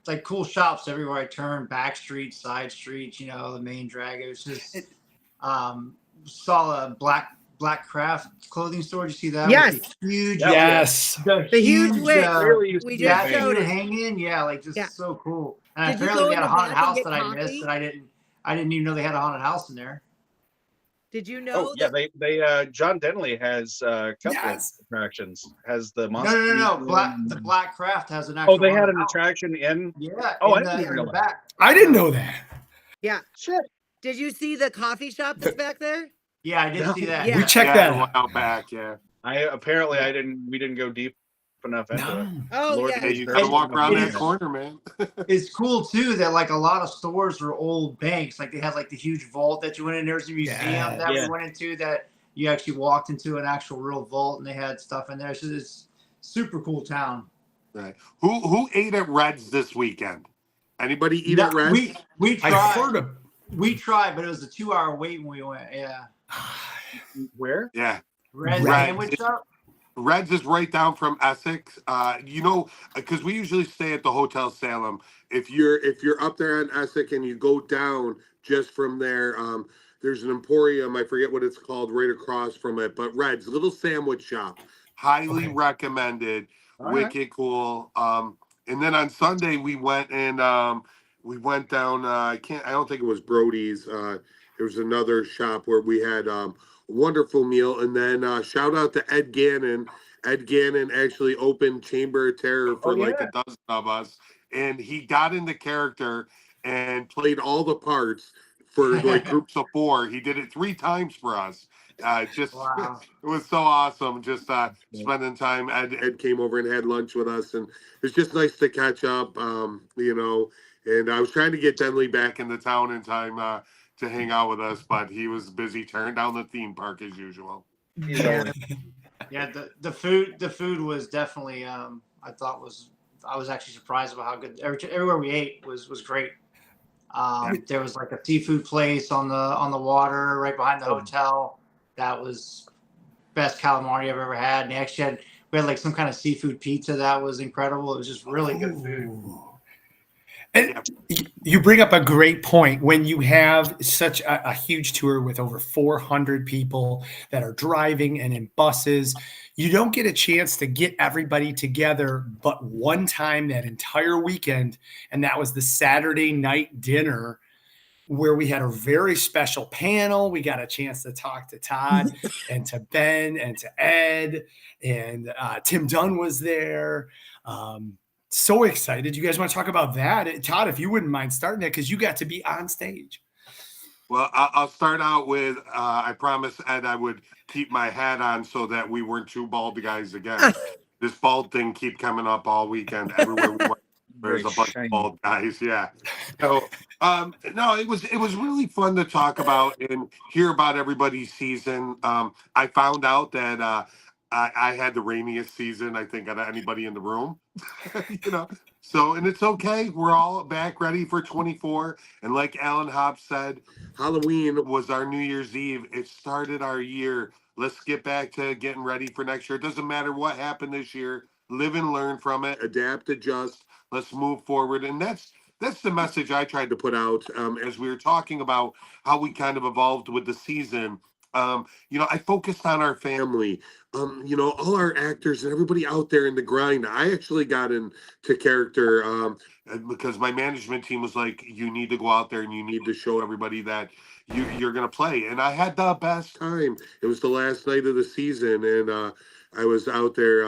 like cool shops everywhere I turned, back streets, side streets, the main drag. It was just saw a black craft clothing store. Did you see that? Yes. With the huge, the huge wick. We just showed it hanging. So cool. And apparently they had a haunted house that I missed, and I didn't even know they had a haunted house in there. Did you know? Oh yeah, they John Denley has a couple of attractions. Has the monster? No. The Black Craft has an actual. Oh, they had an attraction in. Yeah. Oh, in the back. I didn't know that. Yeah. Shit. Did you see the coffee shop that's back there? Yeah, I did see that. Yeah. We checked that a while back. Yeah. We didn't go deep enough into it. Oh, Lord, yeah. You gotta walk around that corner, man. It's cool too that like a lot of stores were old banks. Like they had like the huge vault that you went in. There's a museum that we went into that you actually walked into an actual real vault, and they had stuff in there. So it's super cool town. Right. Who ate at Red's this weekend? Anybody eat at Red's? We tried. I heard of. We tried, but it was a 2-hour wait when we went. Yeah. Where? Yeah. Red's sandwich shop. Red's is right down from Essex. Because we usually stay at the Hotel Salem. If you're up there on Essex and you go down just from there, there's an Emporium. I forget what it's called, right across from it. But Red's, little sandwich shop, highly recommended. Wicked cool. And then on Sunday we went and we went down. I don't think it was Brody's. There was another shop where we had wonderful meal. And then shout out to Ed Gannon. Ed Gannon actually opened Chamber of Terror for a dozen of us. And he got into character and played all the parts for like groups of 4. He did it 3 times for us. It was so awesome. Just spending time. Ed came over and had lunch with us. And it was just nice to catch up, And I was trying to get Denley back into town in time to hang out with us, but he was busy tearing down the theme park as usual. Yeah, the food was definitely I was actually surprised about how good everywhere we ate was great. There was like a seafood place on the water right behind the hotel. That was best calamari I've ever had. And we had like some kind of seafood pizza that was incredible. It was just really good food. And you bring up a great point. When you have such a huge tour with over 400 people that are driving and in buses, you don't get a chance to get everybody together but one time that entire weekend, and that was the Saturday night dinner where we had a very special panel. We got a chance to talk to Todd and to Ben and to Ed, and Tim Dunn was there. So excited. You guys want to talk about that? Todd, if you wouldn't mind starting it, because you got to be on stage. Well, I'll start out with, I promised Ed I would keep my hat on so that we weren't 2 bald guys again. This bald thing keep coming up all weekend. Everywhere we went, there's a bunch of bald guys. Yeah. So, no, it was really fun to talk about and hear about everybody's season. I found out that I had the rainiest season, I think, out of anybody in the room. So, and it's okay. We're all back ready for 24. And like Alan Hobbs said, Halloween was our New Year's Eve. It started our year. Let's get back to getting ready for next year. It doesn't matter what happened this year. Live and learn from it. Adapt, adjust. Let's move forward. And that's that's the message I tried to put out as we were talking about how we kind of evolved with the season. I focused on our family. All our actors and everybody out there in the grind. I actually got into character because my management team was like, "You need to go out there and you need to show everybody that you're going to play." And I had the best time. It was the last night of the season, and I was out there.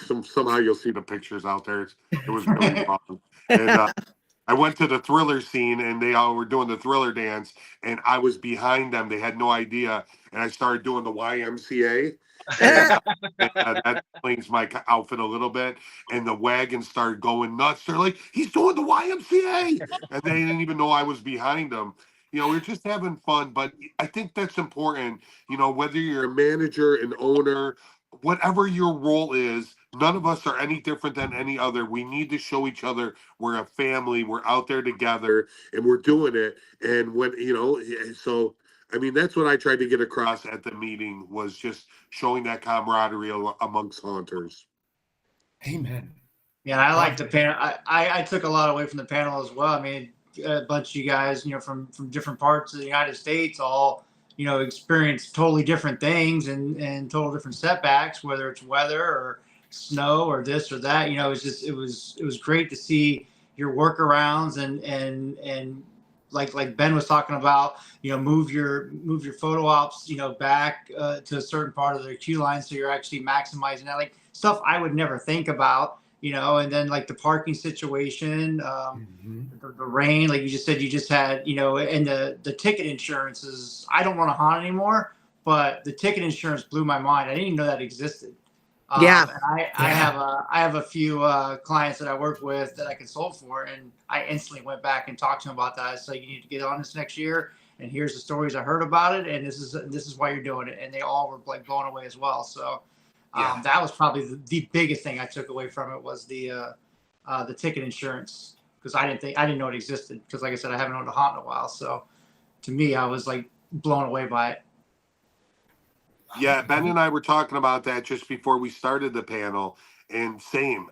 Somehow you'll see the pictures out there. It was really fun. And I went to the Thriller scene, and they all were doing the Thriller dance, and I was behind them. They had no idea, and I started doing the YMCA. And, that explains my outfit a little bit. And the wagon started going nuts. They're like, "He's doing the YMCA," and they didn't even know I was behind them. We're just having fun, but I think that's important. Whether you're a manager, an owner, whatever your role is, none of us are any different than any other. We need to show each other we're a family, we're out there together, and we're doing it. And so that's what I tried to get across at the meeting, was just showing that camaraderie amongst haunters. Amen. Yeah, I like the panel. I took a lot away from the panel as well. I mean, a bunch of you guys, from different parts of the United States, all experience totally different things and total different setbacks, whether it's weather or snow or this or that. It was great to see your workarounds and like Ben was talking about, move your photo ops, back to a certain part of the queue line, so you're actually maximizing that, like stuff I would never think about. And then like the parking situation, the rain, like you just said, you just had, and the ticket insurances. I don't want to haunt anymore, but the ticket insurance blew my mind. I didn't even know that existed. Yeah. And I have a few clients that I work with that I consult for, and I instantly went back and talked to them about that. I said, "You need to get on this next year, and here's the stories I heard about it, and this is why you're doing it." And they all were like blown away as well. So. That was probably the biggest thing I took away from it, was the ticket insurance, because I didn't know it existed, because like I said, I haven't owned a haunt in a while. So to me, I was like blown away by it. Yeah, Ben and I were talking about that just before we started the panel, and same.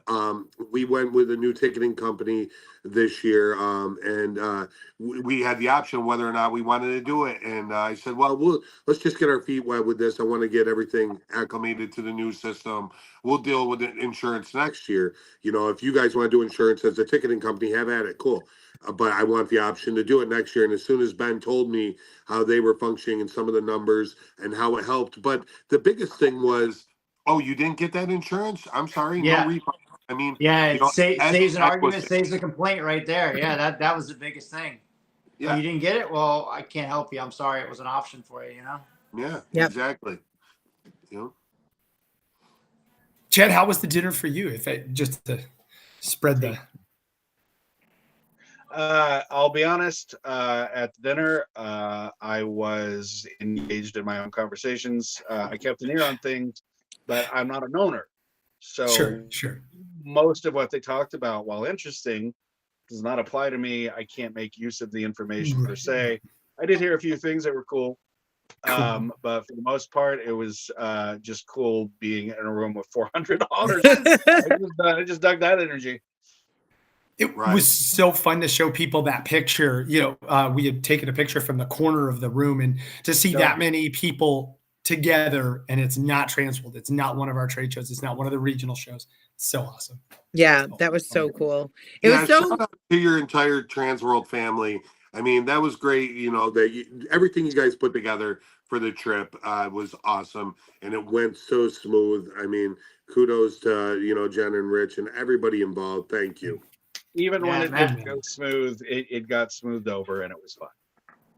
We went with a new ticketing company this year, and we had the option whether or not we wanted to do it. And I said, "Well, let's just get our feet wet with this. I want to get everything acclimated to the new system. We'll deal with the insurance next year. If you guys want to do insurance as a ticketing company, have at it, cool. But I want the option to do it next year." And as soon as Ben told me how they were functioning and some of the numbers and how it helped, but the biggest thing was, "Oh, you didn't get that insurance? I'm sorry, Yeah. no refund." I mean, it saves an argument, saves a complaint right there. Yeah, that was the biggest thing. Yeah. Oh, you didn't get it? Well, I can't help you. I'm sorry. It was an option for you, Yeah, yep. Exactly. Chad, how was the dinner for you? Just to spread the. I'll be honest. At the dinner, I was engaged in my own conversations. I kept an ear on things, but I'm not an owner, so sure. Most of what they talked about, while interesting, does not apply to me. I can't make use of the information per se. I did hear a few things that were cool. But for the most part, it was just cool being in a room with 400 otters. I just dug that energy. It was so fun to show people that picture. We had taken a picture from the corner of the room, and to see that many people together, and it's not TransWorld. It's not one of our trade shows. It's not one of the regional shows. So awesome. Yeah, that was so cool. It was so. Shout out to your entire TransWorld family. I mean, that was great. Everything you guys put together for the trip was awesome, and it went so smooth. I mean, kudos to Jen and Rich and everybody involved. Thank you. Even when it didn't go smooth, it got smoothed over, and it was fun.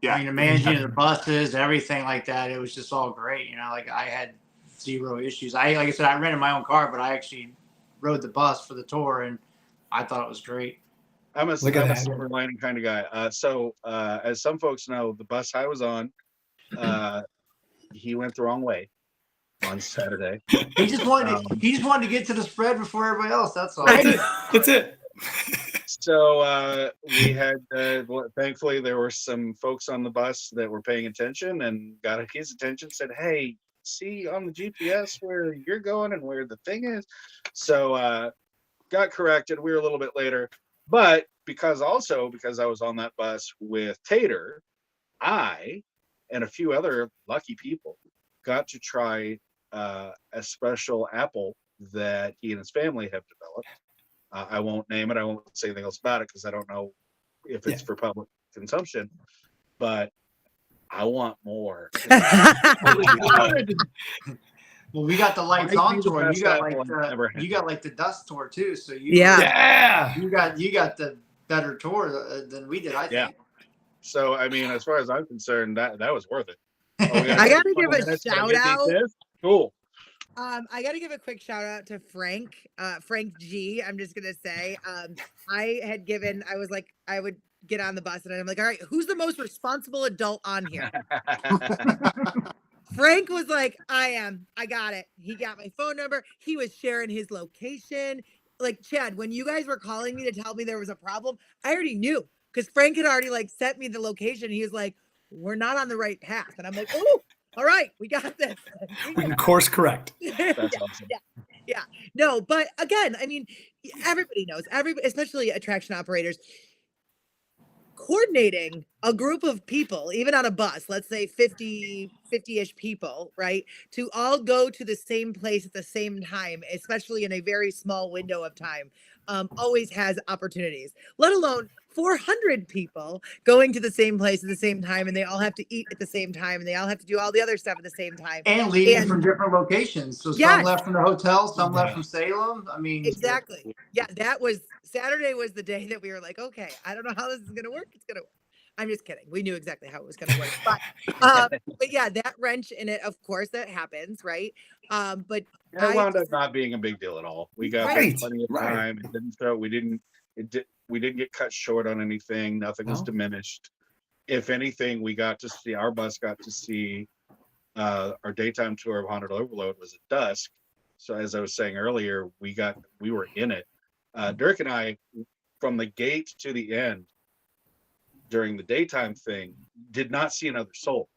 Yeah, I mean, managing the buses, everything like that, it was just all great. Like I had zero issues. Like I said, I rented my own car, but I actually rode the bus for the tour, and I thought it was great. I'm a silver lining kind of guy. So as some folks know, the bus I was on, he went the wrong way on Saturday. He just wanted to get to the spread before everybody else. That's all. That's it. So we had, thankfully, there were some folks on the bus that were paying attention and got his attention. Said, "Hey, see on the GPS where you're going and where the thing is." So got corrected. We were a little bit later, but because I was on that bus with Tater, I and a few other lucky people got to try a special apple that he and his family have developed. I won't name it. I won't say anything else about it because I don't know if it's for public consumption, but I want more. Well, we got the lights on tour. You got like the dust tour too. So you got the better tour than we did. I think. So I mean, as far as I'm concerned, that was worth it. I gotta give a shout out. Cool. I got to give a quick shout out to Frank G. I'm just going to say, I was like, I would get on the bus and I'm like, all right, who's the most responsible adult on here? Frank was like, I am. I got it. He got my phone number. He was sharing his location. Like, Chad, when you guys were calling me to tell me there was a problem, I already knew because Frank had already like sent me the location. He was like, we're not on the right path. And I'm like, oh, all right, we got this. We can course correct. That's awesome. Yeah. No, but again, I mean, everybody knows, especially attraction operators, coordinating a group of people, even on a bus, let's say 50-ish people, right? To all go to the same place at the same time, especially in a very small window of time, always has opportunities, let alone 400 people going to the same place at the same time, and they all have to eat at the same time, and they all have to do all the other stuff at the same time. And leaving from different locations. So some left from the hotel, some left from Salem. I mean, exactly. Yeah, Saturday was the day that we were like, okay, I don't know how this is going to work. It's going to work. I'm just kidding. We knew exactly how it was going to work. But yeah, that wrench in it, of course, that happens, right? But it wound up not being a big deal at all. We got plenty of time. It didn't show. We didn't get cut short on anything. Nothing was diminished. If anything, our bus got to see our daytime tour of Haunted Overload was at dusk. So as I was saying earlier, we were in it. Dirk and I, from the gate to the end during the daytime thing, did not see another soul.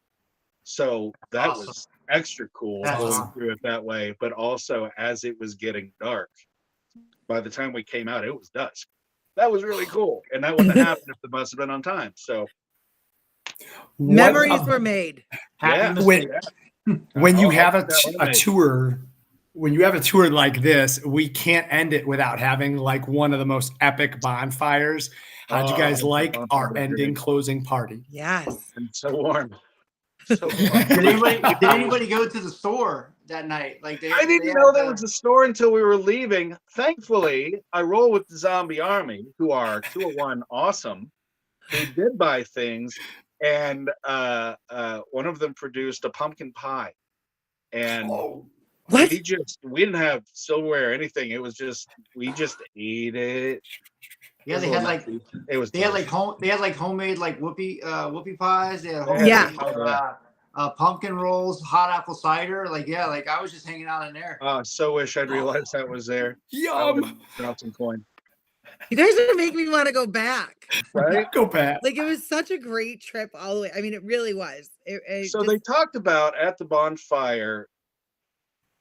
So that was extra cool going through it that way. But also as it was getting dark, by the time we came out, it was dusk. That was really cool. And that wouldn't have happened if the bus had been on time. So memories were made. When you have a tour, when you have a tour like this, we can't end it without having like one of the most epic bonfires. How'd you guys like our ending closing party? Yes. It's so warm. Did anybody go to the store that night? Like I didn't know there was a store until we were leaving. Thankfully, I roll with the Zombie Army, who are 201 awesome, who did buy things, and one of them produced a pumpkin pie, and we didn't have silverware or anything. It was just we just ate it. Yeah, they had like homemade like whoopie pies. They had pumpkin rolls, hot apple cider. I was just hanging out in there. So wish I'd realized that was there. Yum. Drop some coin. You guys are gonna make me want to go back. Right? Go back. Like it was such a great trip all the way. I mean, it really was. They talked about at the bonfire,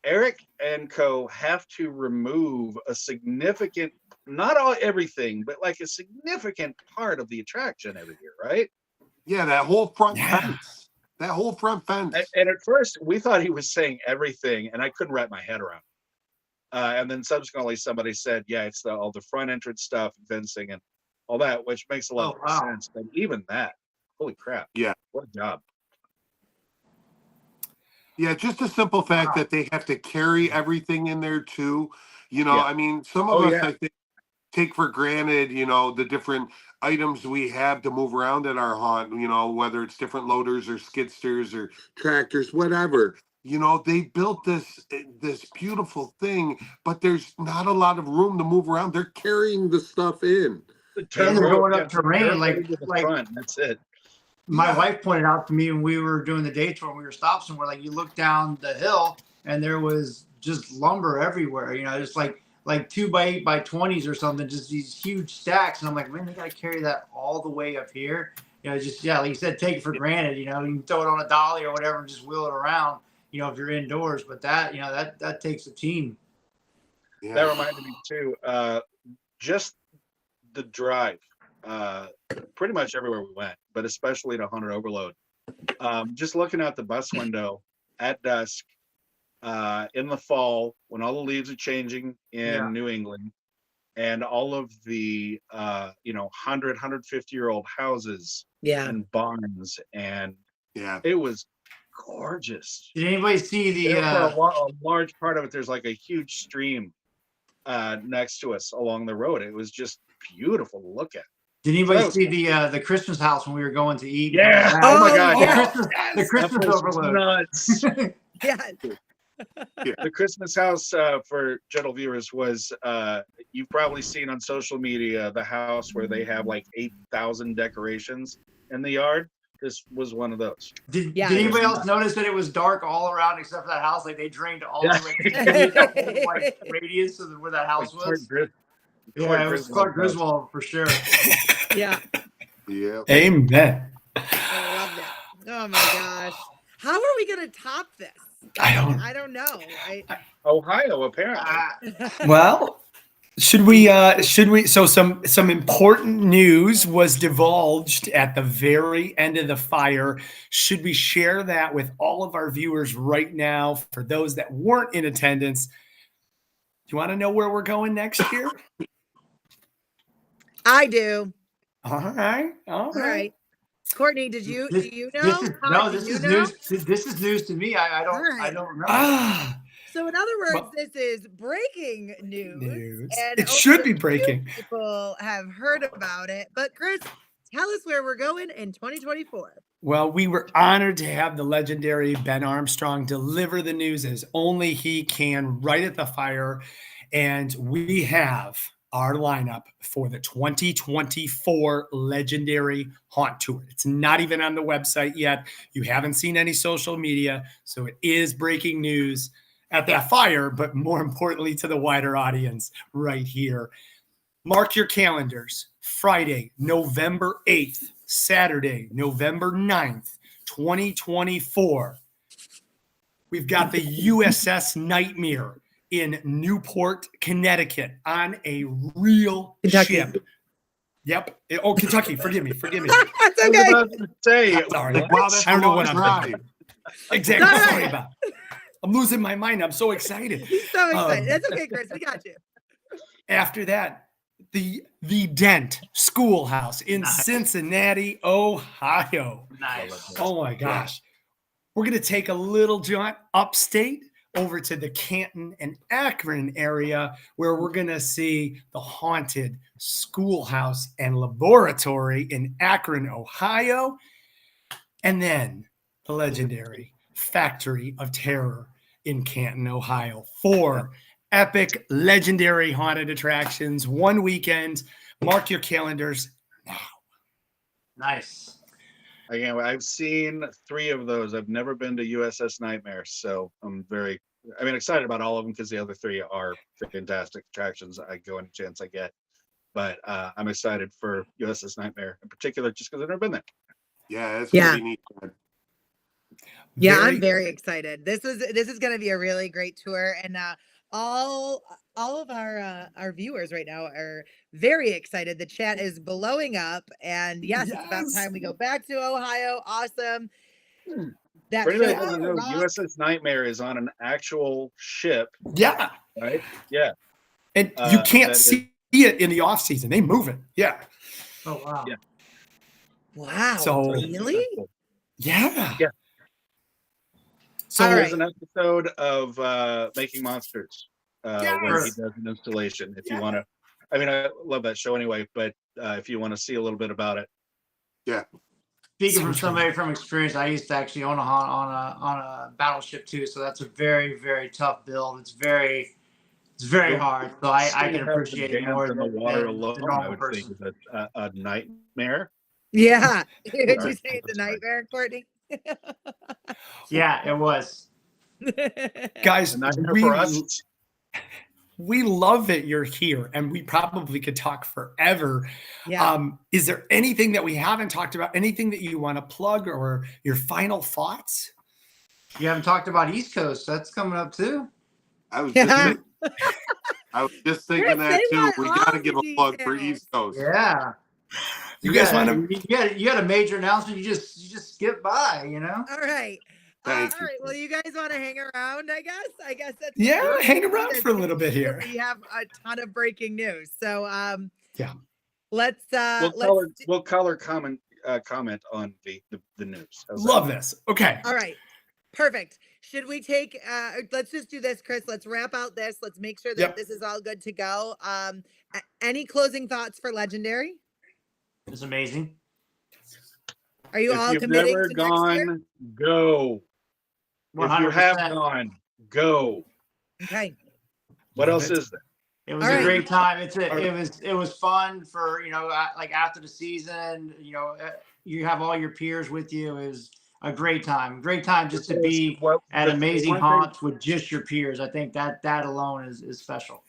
Eric and co have to remove a significant, not everything, but like a significant part of the attraction every year, right? Yeah, that whole front fence. That whole front fence. And at first, we thought he was saying everything, and I couldn't wrap my head around. And then subsequently, somebody said, "Yeah, it's all the front entrance stuff, fencing, and all that," which makes a lot of sense. But even that, holy crap! Yeah, what a job. Yeah, just the simple fact that they have to carry everything in there too. I mean, some of us, I think, take for granted, the different items we have to move around at our haunt, whether it's different loaders or skidsters or tractors, whatever. They built this beautiful thing, but there's not a lot of room to move around. They're carrying the stuff in. And they're going up terrain, like that's it. My wife pointed out to me when we were doing the day tour, and we were stopped somewhere, like you look down the hill and there was just lumber everywhere, just like 2x8 by 20s or something, just these huge stacks. And I'm like, man, they got to carry that all the way up here. Like you said, take it for granted, you can throw it on a dolly or whatever and just wheel it around, if you're indoors, but that, that takes a team. Yeah. That reminded me too. Just the drive, pretty much everywhere we went, but especially to Haunted Overload. Just looking out the bus window at dusk, in the fall when all the leaves are changing in New England, and all of the 150-year-old houses and barns, and it was gorgeous. Did anybody see the for a large part of it, there's like a huge stream next to us along the road. It was just beautiful to look at. Did anybody see the Christmas house when we were going to eat? Yeah. Oh my God. The Christmas overload. Nuts. Yes. The Christmas house, for general viewers, was you've probably seen on social media the house where they have like 8,000 decorations in the yard. This was one of those. Did anybody else notice that it was dark all around except for that house? Like they drained all the way like radius of where that house was. It was Clark Griswold for sure. Yeah. Yeah. Amen. I love that. Oh my gosh. How are we gonna top this? I don't know. Ohio, apparently. Well, should we so some important news was divulged at the very end of the fire. Should we share that with all of our viewers right now for those that weren't in attendance? Do you want to know where we're going next year? I do. All right. Courtney, do you know? This is news. This is news to me. I don't remember. So in other words, this is breaking news. And it should be breaking. People have heard about it. But Chris, tell us where we're going in 2024. Well, we were honored to have the legendary Ben Armstrong deliver the news as only he can right at the fire. And we have our lineup for the 2024 Legendary Haunt Tour. It's not even on the website yet. You haven't seen any social media. So it is breaking news at that fire, but more importantly to the wider audience right here. Mark your calendars. Friday, November 8th, Saturday, November 9th, 2024. We've got the USS Nightmare in Newport, Connecticut on a real ship. Yep. Oh, Kentucky. Forgive me. That's okay. I was about to say, sorry. I don't know what I'm doing. Exactly. Sorry about it. I'm losing my mind. I'm so excited. He's so excited. That's okay, Chris. We got you. After that, the Dent Schoolhouse in Cincinnati, Ohio. Nice. Oh my gosh. We're going to take a little jaunt upstate over to the Canton and Akron area where we're going to see the haunted schoolhouse and laboratory in Akron, Ohio. And then the legendary Factory of Terror in Canton, Ohio. 4 epic, legendary haunted attractions, one weekend. Mark your calendars now. Nice. Again, I've seen 3 of those. I've never been to USS Nightmare, so I'm excited about all of them because the other 3 are fantastic attractions. I go any chance I get, but I'm excited for USS Nightmare in particular, just because I've never been there. Yeah, it's pretty neat. Yeah, I'm very excited. This is going to be a really great tour, and all of our viewers right now are very excited. The chat is blowing up, and yes, it's about time we go back to Ohio. Awesome. That USS Nightmare is on an actual ship. Yeah. Right. Yeah. And you can't see it in the off season. They move it. Yeah. Oh wow. Yeah. Wow. So really? Yeah. Yeah. So there's an episode of Making Monsters where he does an installation. If you want to, I love that show anyway. But if you want to see a little bit about it, Speaking from somebody from experience, I used to actually own on a battleship too. So that's a very, very tough build. It's very hard. So I can appreciate it more than the water alone. I would think is a nightmare. Yeah. Did you say it's a nightmare, Courtney? Yeah, it was. Guys, we love that you're here, and we probably could talk forever. Yeah. Is there anything that we haven't talked about? Anything that you want to plug or your final thoughts? You haven't talked about East Coast. That's coming up too. I was just I was just thinking that too. We got to give a plug for East Coast. Yeah. You guys want to? You got a major announcement. You just skip by, you know. All right. Thank you. All right. Well, you guys want to hang around? I guess that's Hang around for a little bit here. We have a ton of breaking news, so yeah. Let's we'll color comment on the news. Love this. Okay. All right. Perfect. Should we take let's just do this, Chris. Let's wrap out this. Let's make sure that this is all good to go. Any closing thoughts for Legendary? It's amazing. Are you all committing to next year? Go. 100%. If you have gone, go. Okay. What else is there? It was a great time. It was fun for, like after the season, you have all your peers with you. It was a great time. Great time just to be at amazing haunts with just your peers. I think that alone is special.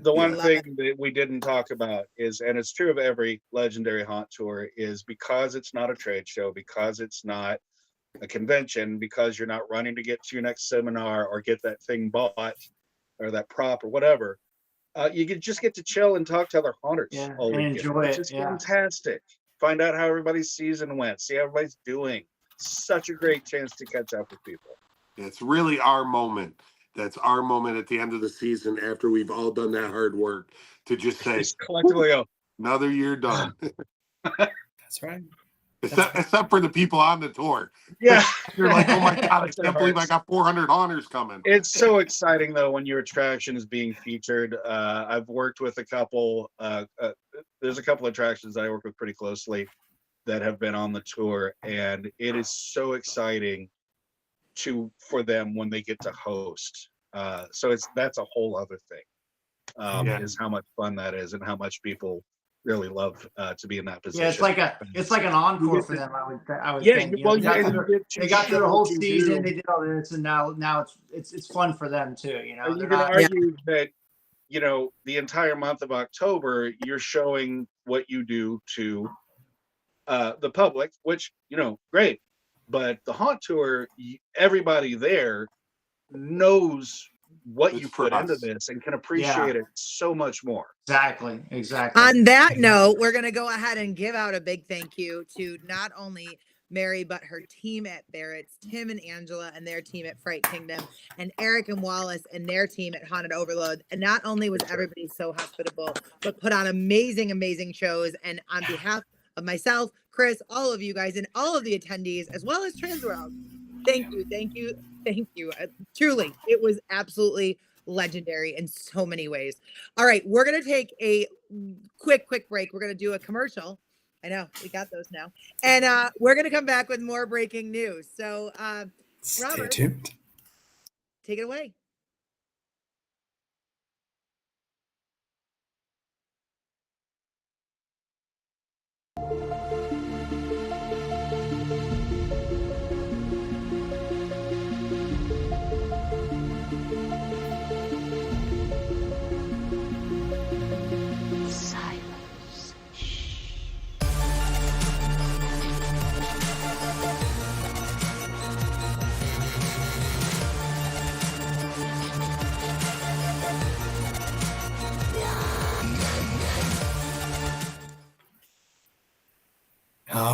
The one thing that we didn't talk about is, and it's true of every Legendary Haunt Tour, is because it's not a trade show, because it's not a convention, because you're not running to get to your next seminar or get that thing bought or that prop or whatever, you can just get to chill and talk to other haunters all weekend, enjoy it. Which is fantastic. Find out how everybody's season went, see how everybody's doing. Such a great chance to catch up with people. It's really our moment. That's our moment at the end of the season after we've all done that hard work to just say, collectively go, another year done. That's right. Except for the people on the tour. Yeah. You're like, oh my God, I can't believe I got 400 haunters coming. It's so exciting, though, when your attraction is being featured. I've worked with a couple. There's a couple attractions that I work with pretty closely that have been on the tour, and it is so exciting for them when they get to host. So that's a whole other thing. Is how much fun that is and how much people really love to be in that position. Yeah, it's like an encore for them. I would think. Well, they got through the whole season. They did all this, and now it's fun for them too. You can argue that the entire month of October you're showing what you do to the public, which great. But the haunt tour, everybody there knows what you put into this and can appreciate it so much more. Exactly. On that note, we're going to go ahead and give out a big thank you to not only Mary, but her team at Barrett's, Tim and Angela and their team at Fright Kingdom, and Eric and Wallace and their team at Haunted Overload. And not only was everybody so hospitable, but put on amazing, amazing shows. And on behalf of myself, Chris, all of you guys, and all of the attendees, as well as TransWorld, thank you. Truly, it was absolutely legendary in so many ways. All right, we're going to take a quick break. We're going to do a commercial. I know, we got those now. And we're going to come back with more breaking news. So, Robert, stay tuned. Take it away.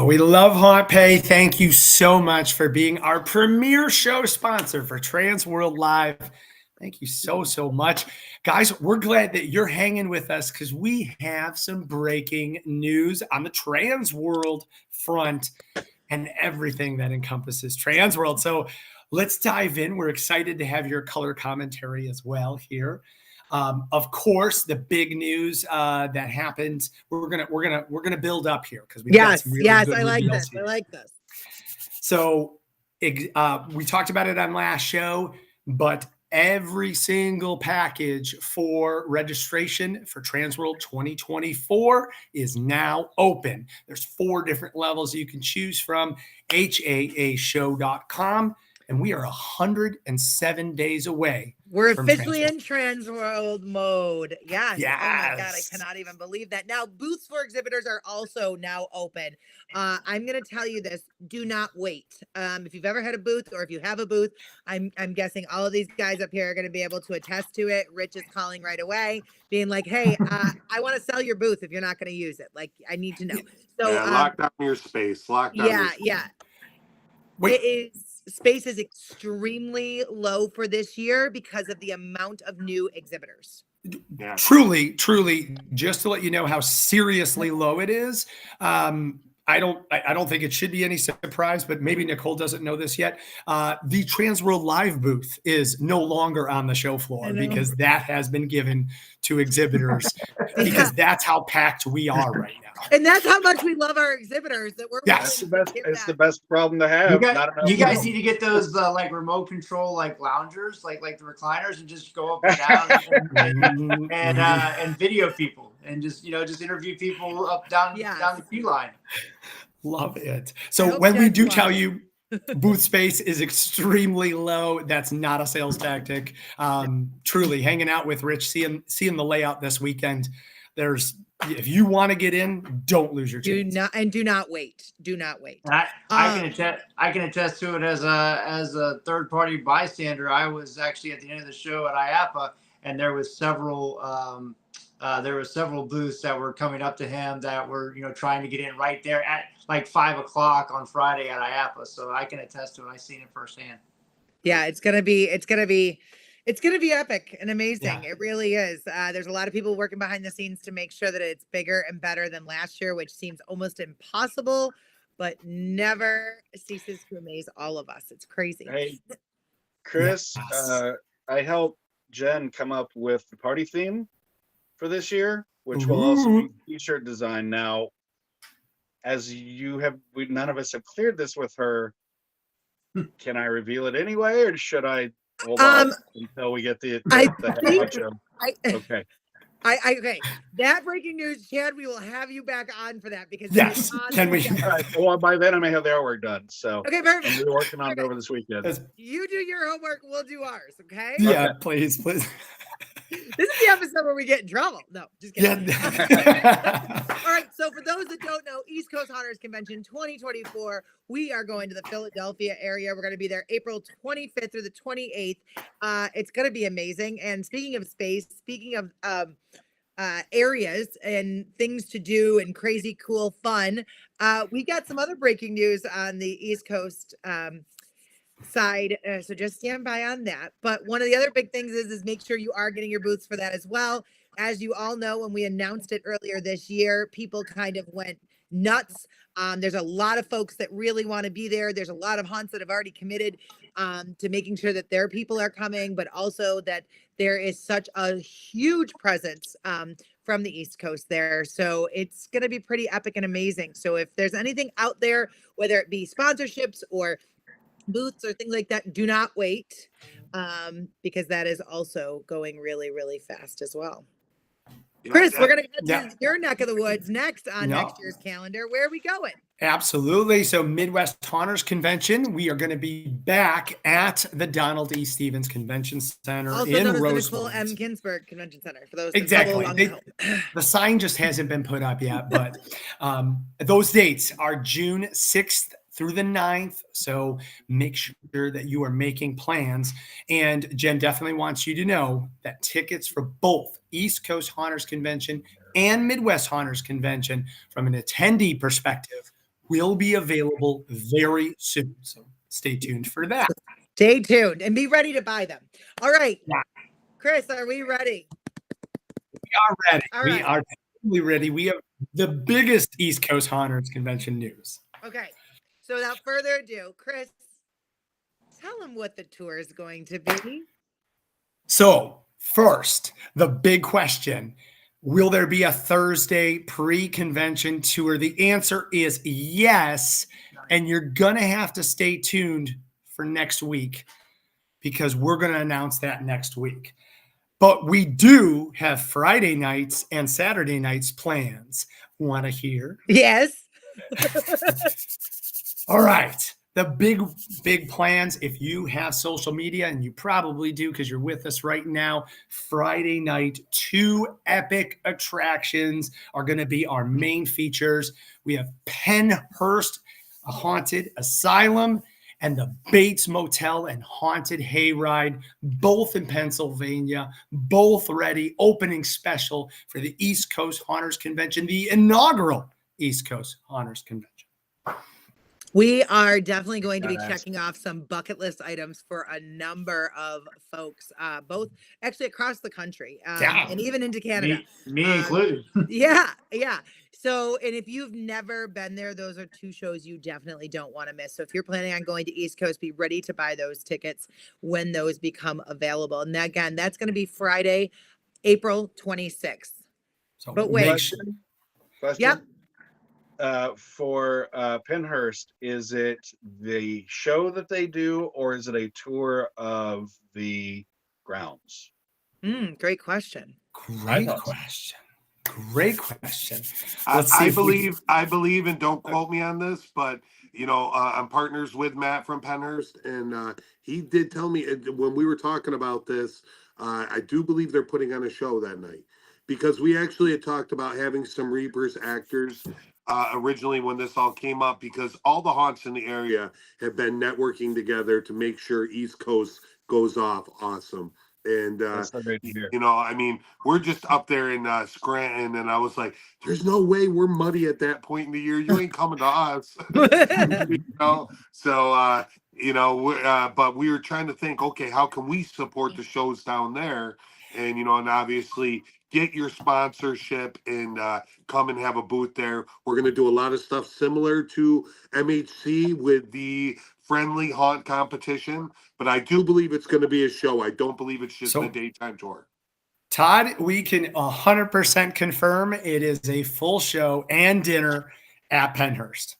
We love Haunt Pay. Thank you so much for being our premier show sponsor for TransWorld Live. Thank you so much. Guys, we're glad that you're hanging with us because we have some breaking news on the TransWorld front and everything that encompasses TransWorld. So let's dive in. We're excited to have your color commentary as well here. Of course, the big news that happened. We're gonna build up here because we've got some really good I like this. here. I like this. So we talked about it on last show, but every single package for registration for TransWorld 2024 is now open. There's 4 different levels you can choose from. HAAshow.com, and we are 107 days away We're from officially TransWorld. in TransWorld mode. Yes. Yes. Oh my God, I cannot even believe that. Now, booths for exhibitors are also now open. I'm going to tell you this. Do not wait. If you've ever had a booth or if you have a booth, I'm guessing all of these guys up here are going to be able to attest to it. Rich is calling right away, being like, hey, I want to sell your booth if you're not going to use it. Like, I need to know. So lock down your space. Lock down your space. Yeah. Space is extremely low for this year because of the amount of new exhibitors. Yeah. Truly, just to let you know how seriously low it is. I don't think it should be any surprise, but maybe Nicole doesn't know this yet. The TransWorld Live booth is no longer on the show floor because that has been given to exhibitors because that's how packed we are right now. And that's how much we love our exhibitors that we're it's the best problem to have. You guys need to get those like remote control like loungers, like the recliners, and just go up and down and video people and just interview people up down the queue line. Love it. So when we do tell you booth space is extremely low, that's not a sales tactic. Truly hanging out with Rich, seeing the layout this weekend. If you want to get in, don't lose your chance. Do not wait. Do not wait. I can attest to it as a third party bystander. I was actually at the end of the show at IAPA, and there was several booths that were coming up to him that were trying to get in right there at like 5 o'clock on Friday at IAPA. So I can attest to it. I've seen it firsthand. Yeah, it's gonna be epic and amazing. Yeah. It really is. There's a lot of people working behind the scenes to make sure that it's bigger and better than last year, which seems almost impossible, but never ceases to amaze all of us. It's crazy. Hey, Chris, I helped Jen come up with the party theme for this year, which will also be t-shirt design. Now, as none of us have cleared this with her, can I reveal it anyway, or should I hold on until we get the show? Okay. Okay. That breaking news, Chad, we will have you back on for that because yes. Can we? All right. Well, by then I may have the artwork done. So okay, perfect. And we're working on it over this weekend. You do your homework, we'll do ours. Okay. Yeah, okay. Please. This is the episode where we get in trouble. No, just kidding. Yeah. All right. So for those that don't know, East Coast Hunters Convention 2024, we are going to the Philadelphia area. We're going to be there April 25th through the 28th. It's going to be amazing. And speaking of space, speaking of areas and things to do and crazy, cool, fun, we got some other breaking news on the East Coast side, so just stand by on that. But one of the other big things is make sure you are getting your booths for that as well. As you all know, when we announced it earlier this year, people kind of went nuts. There's a lot of folks that really want to be there. There's a lot of hunts that have already committed to making sure that their people are coming, but also that there is such a huge presence from the East Coast there. So it's going to be pretty epic and amazing. So if there's anything out there, whether it be sponsorships or booths or things like that, do not wait, because that is also going really, really fast as well. Chris, we're going to get to your neck of the woods next on next year's calendar. Where are we going? Absolutely. So Midwest Hunters Convention, we are going to be back at the Donald E. Stevens Convention Center also in known as Roseville. The Nicole M. Ginsburg Convention Center. For those exactly. The sign just hasn't been put up yet, but those dates are June 6th through the 9th. So make sure that you are making plans. And Jen definitely wants you to know that tickets for both East Coast Hunters Convention and Midwest Hunters Convention from an attendee perspective will be available very soon. So stay tuned for that. Stay tuned and be ready to buy them. All right. Chris, are we ready? We are ready. All right. We are totally ready. We have the biggest East Coast Hunters Convention news. Okay. So without further ado, Chris, tell them what the tour is going to be. So first, the big question, will there be a Thursday pre-convention tour? The answer is yes. And you're going to have to stay tuned for next week because we're going to announce that next week. But we do have Friday nights and Saturday nights plans. Want to hear? Yes. All right. The big plans, if you have social media, and you probably do because you're with us right now, Friday night, 2 epic attractions are going to be our main features. We have Pennhurst, a haunted asylum, and the Bates Motel and Haunted Hayride, both in Pennsylvania, both ready. Opening special for the East Coast Haunters Convention, the inaugural East Coast Haunters Convention. We are definitely going to be checking off some bucket list items for a number of folks, both actually across the country, and even into Canada. Me included. Yeah. So, and if you've never been there, those are 2 shows you definitely don't want to miss. So if you're planning on going to East Coast, be ready to buy those tickets when those become available. And again, that's going to be Friday, April 26th. So but wait. Question? Yep. For Pennhurst, is it the show that they do, or is it a tour of the grounds? Great question. Great question. I believe, and don't quote me on this, but I'm partners with Matt from Pennhurst, and he did tell me when we were talking about this, I do believe they're putting on a show that night, because we actually had talked about having some Reapers actors originally when this all came up, because all the haunts in the area have been networking together to make sure East Coast goes off awesome. And we're just up there in Scranton, and I was like, there's no way we're muddy at that point in the year. You ain't coming to us. So but we were trying to think, okay, how can we support the shows down there? And and obviously get your sponsorship and come and have a booth there. We're going to do a lot of stuff similar to MHC with the friendly haunt competition, but I do believe it's going to be a show. I don't believe it's just a daytime tour. Todd, we can 100% confirm it is a full show and dinner at Pennhurst.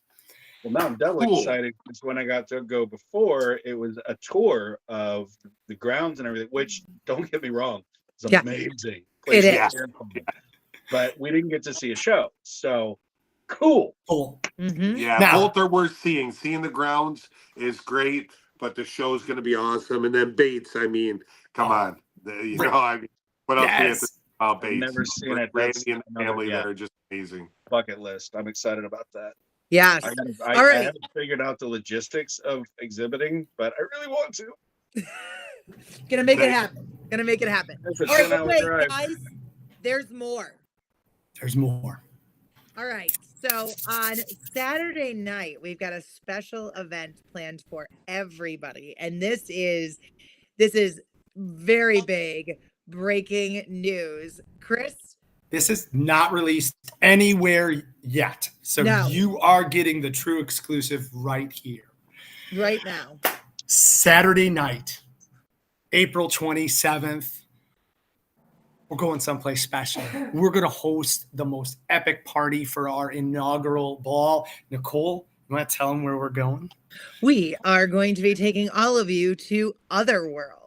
Well, now I'm double excited because when I got to go before, it was a tour of the grounds and everything, which, don't get me wrong, is amazing. It is. But we didn't get to see a show. So cool. Mm-hmm. Yeah, both are worth seeing. Seeing the grounds is great, but the show's going to be awesome. And then Bates, come on. What else do you have to say about Bates? I've never seen it. Randy and the family there are just amazing. Bucket list. I'm excited about that. Yes. I haven't figured out the logistics of exhibiting, but I really want to. Gonna make it happen. All right, but wait, guys, there's more. All right. So on Saturday night, we've got a special event planned for everybody. And this is very big breaking news. Chris? This is not released anywhere yet. So you are getting the true exclusive right here. Right now. Saturday night, April 27th. We're going someplace special. We're going to host the most epic party for our inaugural ball. Nicole, you want to tell them where we're going? We are going to be taking all of you to Otherworld.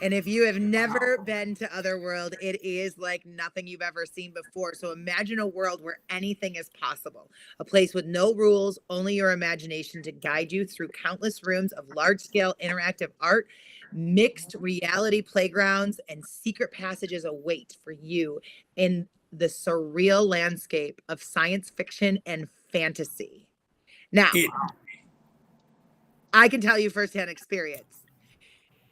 And if you have never been to Otherworld, it is like nothing you've ever seen before. So imagine a world where anything is possible. A place with no rules, only your imagination to guide you through countless rooms of large-scale interactive art, mixed reality playgrounds, and secret passages await for you in the surreal landscape of science fiction and fantasy. Now, I can tell you firsthand experience.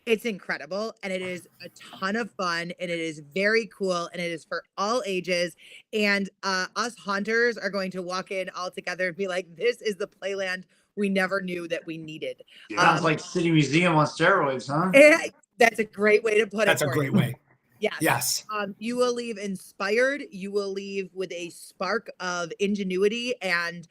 It's incredible, and it is a ton of fun, and it is very cool, and it is for all ages. And us haunters are going to walk in all together and be like, this is the playland we never knew that we needed. Sounds like City Museum on steroids, huh? That's a great way to put it. That's a great way. Yes. You will leave inspired. You will leave with a spark of ingenuity and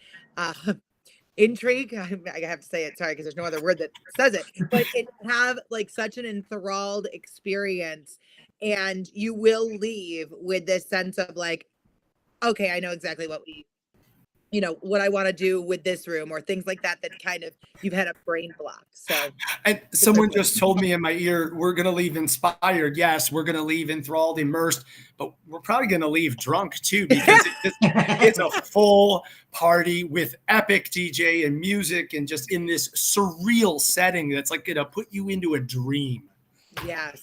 intrigue. I have to say it, sorry, because there's no other word that says it, but it have like such an enthralled experience, and you will leave with this sense of like, okay, I know exactly what we what I want to do with this room or things like that kind of you've had a brain block. So, and someone just told me in my ear, we're going to leave inspired. Yes, we're going to leave enthralled, immersed, but we're probably going to leave drunk too, because it's a full party with epic DJ and music and just in this surreal setting that's like going to put you into a dream. Yes.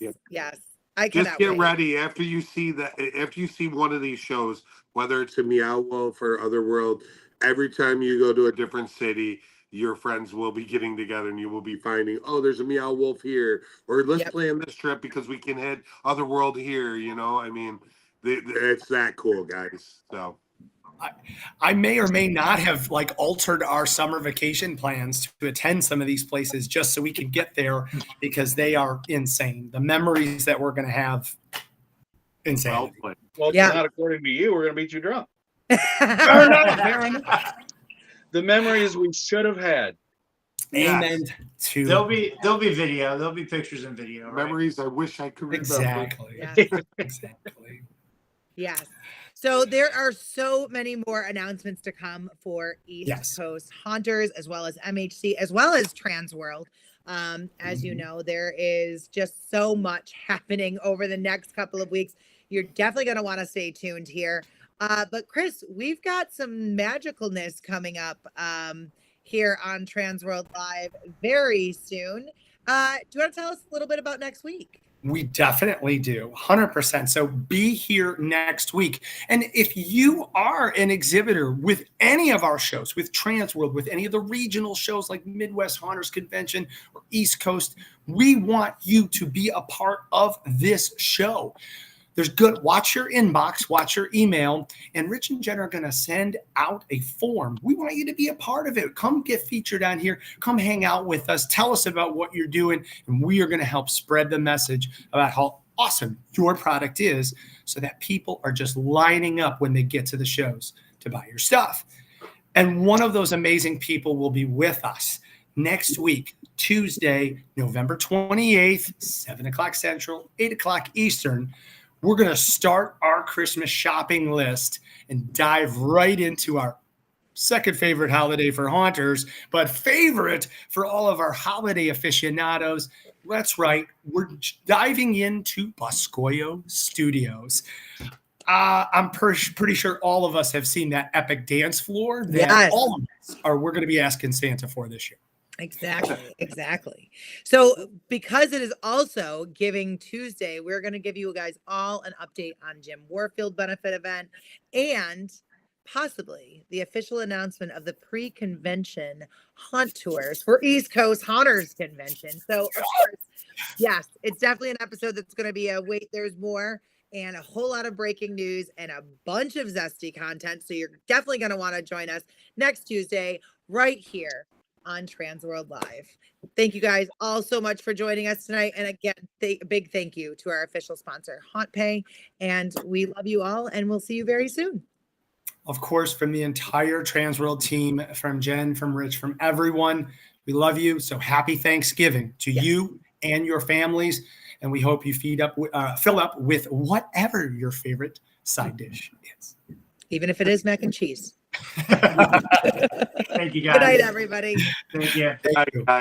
I just get ready after you see one of these shows, whether it's a Meow Wolf or Otherworld. Every time you go to a different city, your friends will be getting together and you will be finding, oh, there's a Meow Wolf here, or let's plan this trip because we can hit Otherworld here. I mean, it's that cool, guys. So I may or may not have altered our summer vacation plans to attend some of these places just so we can get there, because they are insane. The memories that we're going to have, insane. Well, not according to you. We're going to beat you drunk. Fair enough. The memories we should have had. Amen. To there'll be video. There'll be pictures and video. Memories I wish I could remember. Exactly. Exactly. Yes. So there are so many more announcements to come for East Coast Haunters, as well as MHC, as well as TransWorld. As you know, there is just so much happening over the next couple of weeks. You're definitely going to want to stay tuned here. But Chris, we've got some magicalness coming up here on TransWorld Live very soon. Do you want to tell us a little bit about next week? We definitely do, 100%. So be here next week. And if you are an exhibitor with any of our shows, with TransWorld, with any of the regional shows like Midwest Haunters Convention or East Coast, we want you to be a part of this show. Watch your inbox, watch your email, and Rich and Jen are going to send out a form. We want you to be a part of it. Come get featured on here. Come hang out with us. Tell us about what you're doing, and we are going to help spread the message about how awesome your product is, so that people are just lining up when they get to the shows to buy your stuff. And one of those amazing people will be with us next week, Tuesday, November 28th, 7 o'clock Central, 8 o'clock Eastern. We're going to start our Christmas shopping list and dive right into our second favorite holiday for haunters, but favorite for all of our holiday aficionados. That's right. We're diving into Boscoyo Studios. I'm pretty sure all of us have seen that epic dance floor that all of us we're going to be asking Santa for this year. Exactly. So because it is also Giving Tuesday, we're going to give you guys all an update on Jim Warfield benefit event and possibly the official announcement of the pre-convention haunt tours for East Coast Haunters Convention. So of course, yes, it's definitely an episode that's going to be a wait, there's more, and a whole lot of breaking news and a bunch of zesty content. So you're definitely going to want to join us next Tuesday right here on TransWorld Live. Thank you guys all so much for joining us tonight. And again, a big thank you to our official sponsor, HauntPay. And we love you all, and we'll see you very soon. Of course, from the entire TransWorld team, from Jen, from Rich, from everyone, we love you. So happy Thanksgiving to you and your families. And we hope you fill up with whatever your favorite side dish is. Even if it is mac and cheese. Thank you, guys. Good night, everybody. Thank you. Thank you.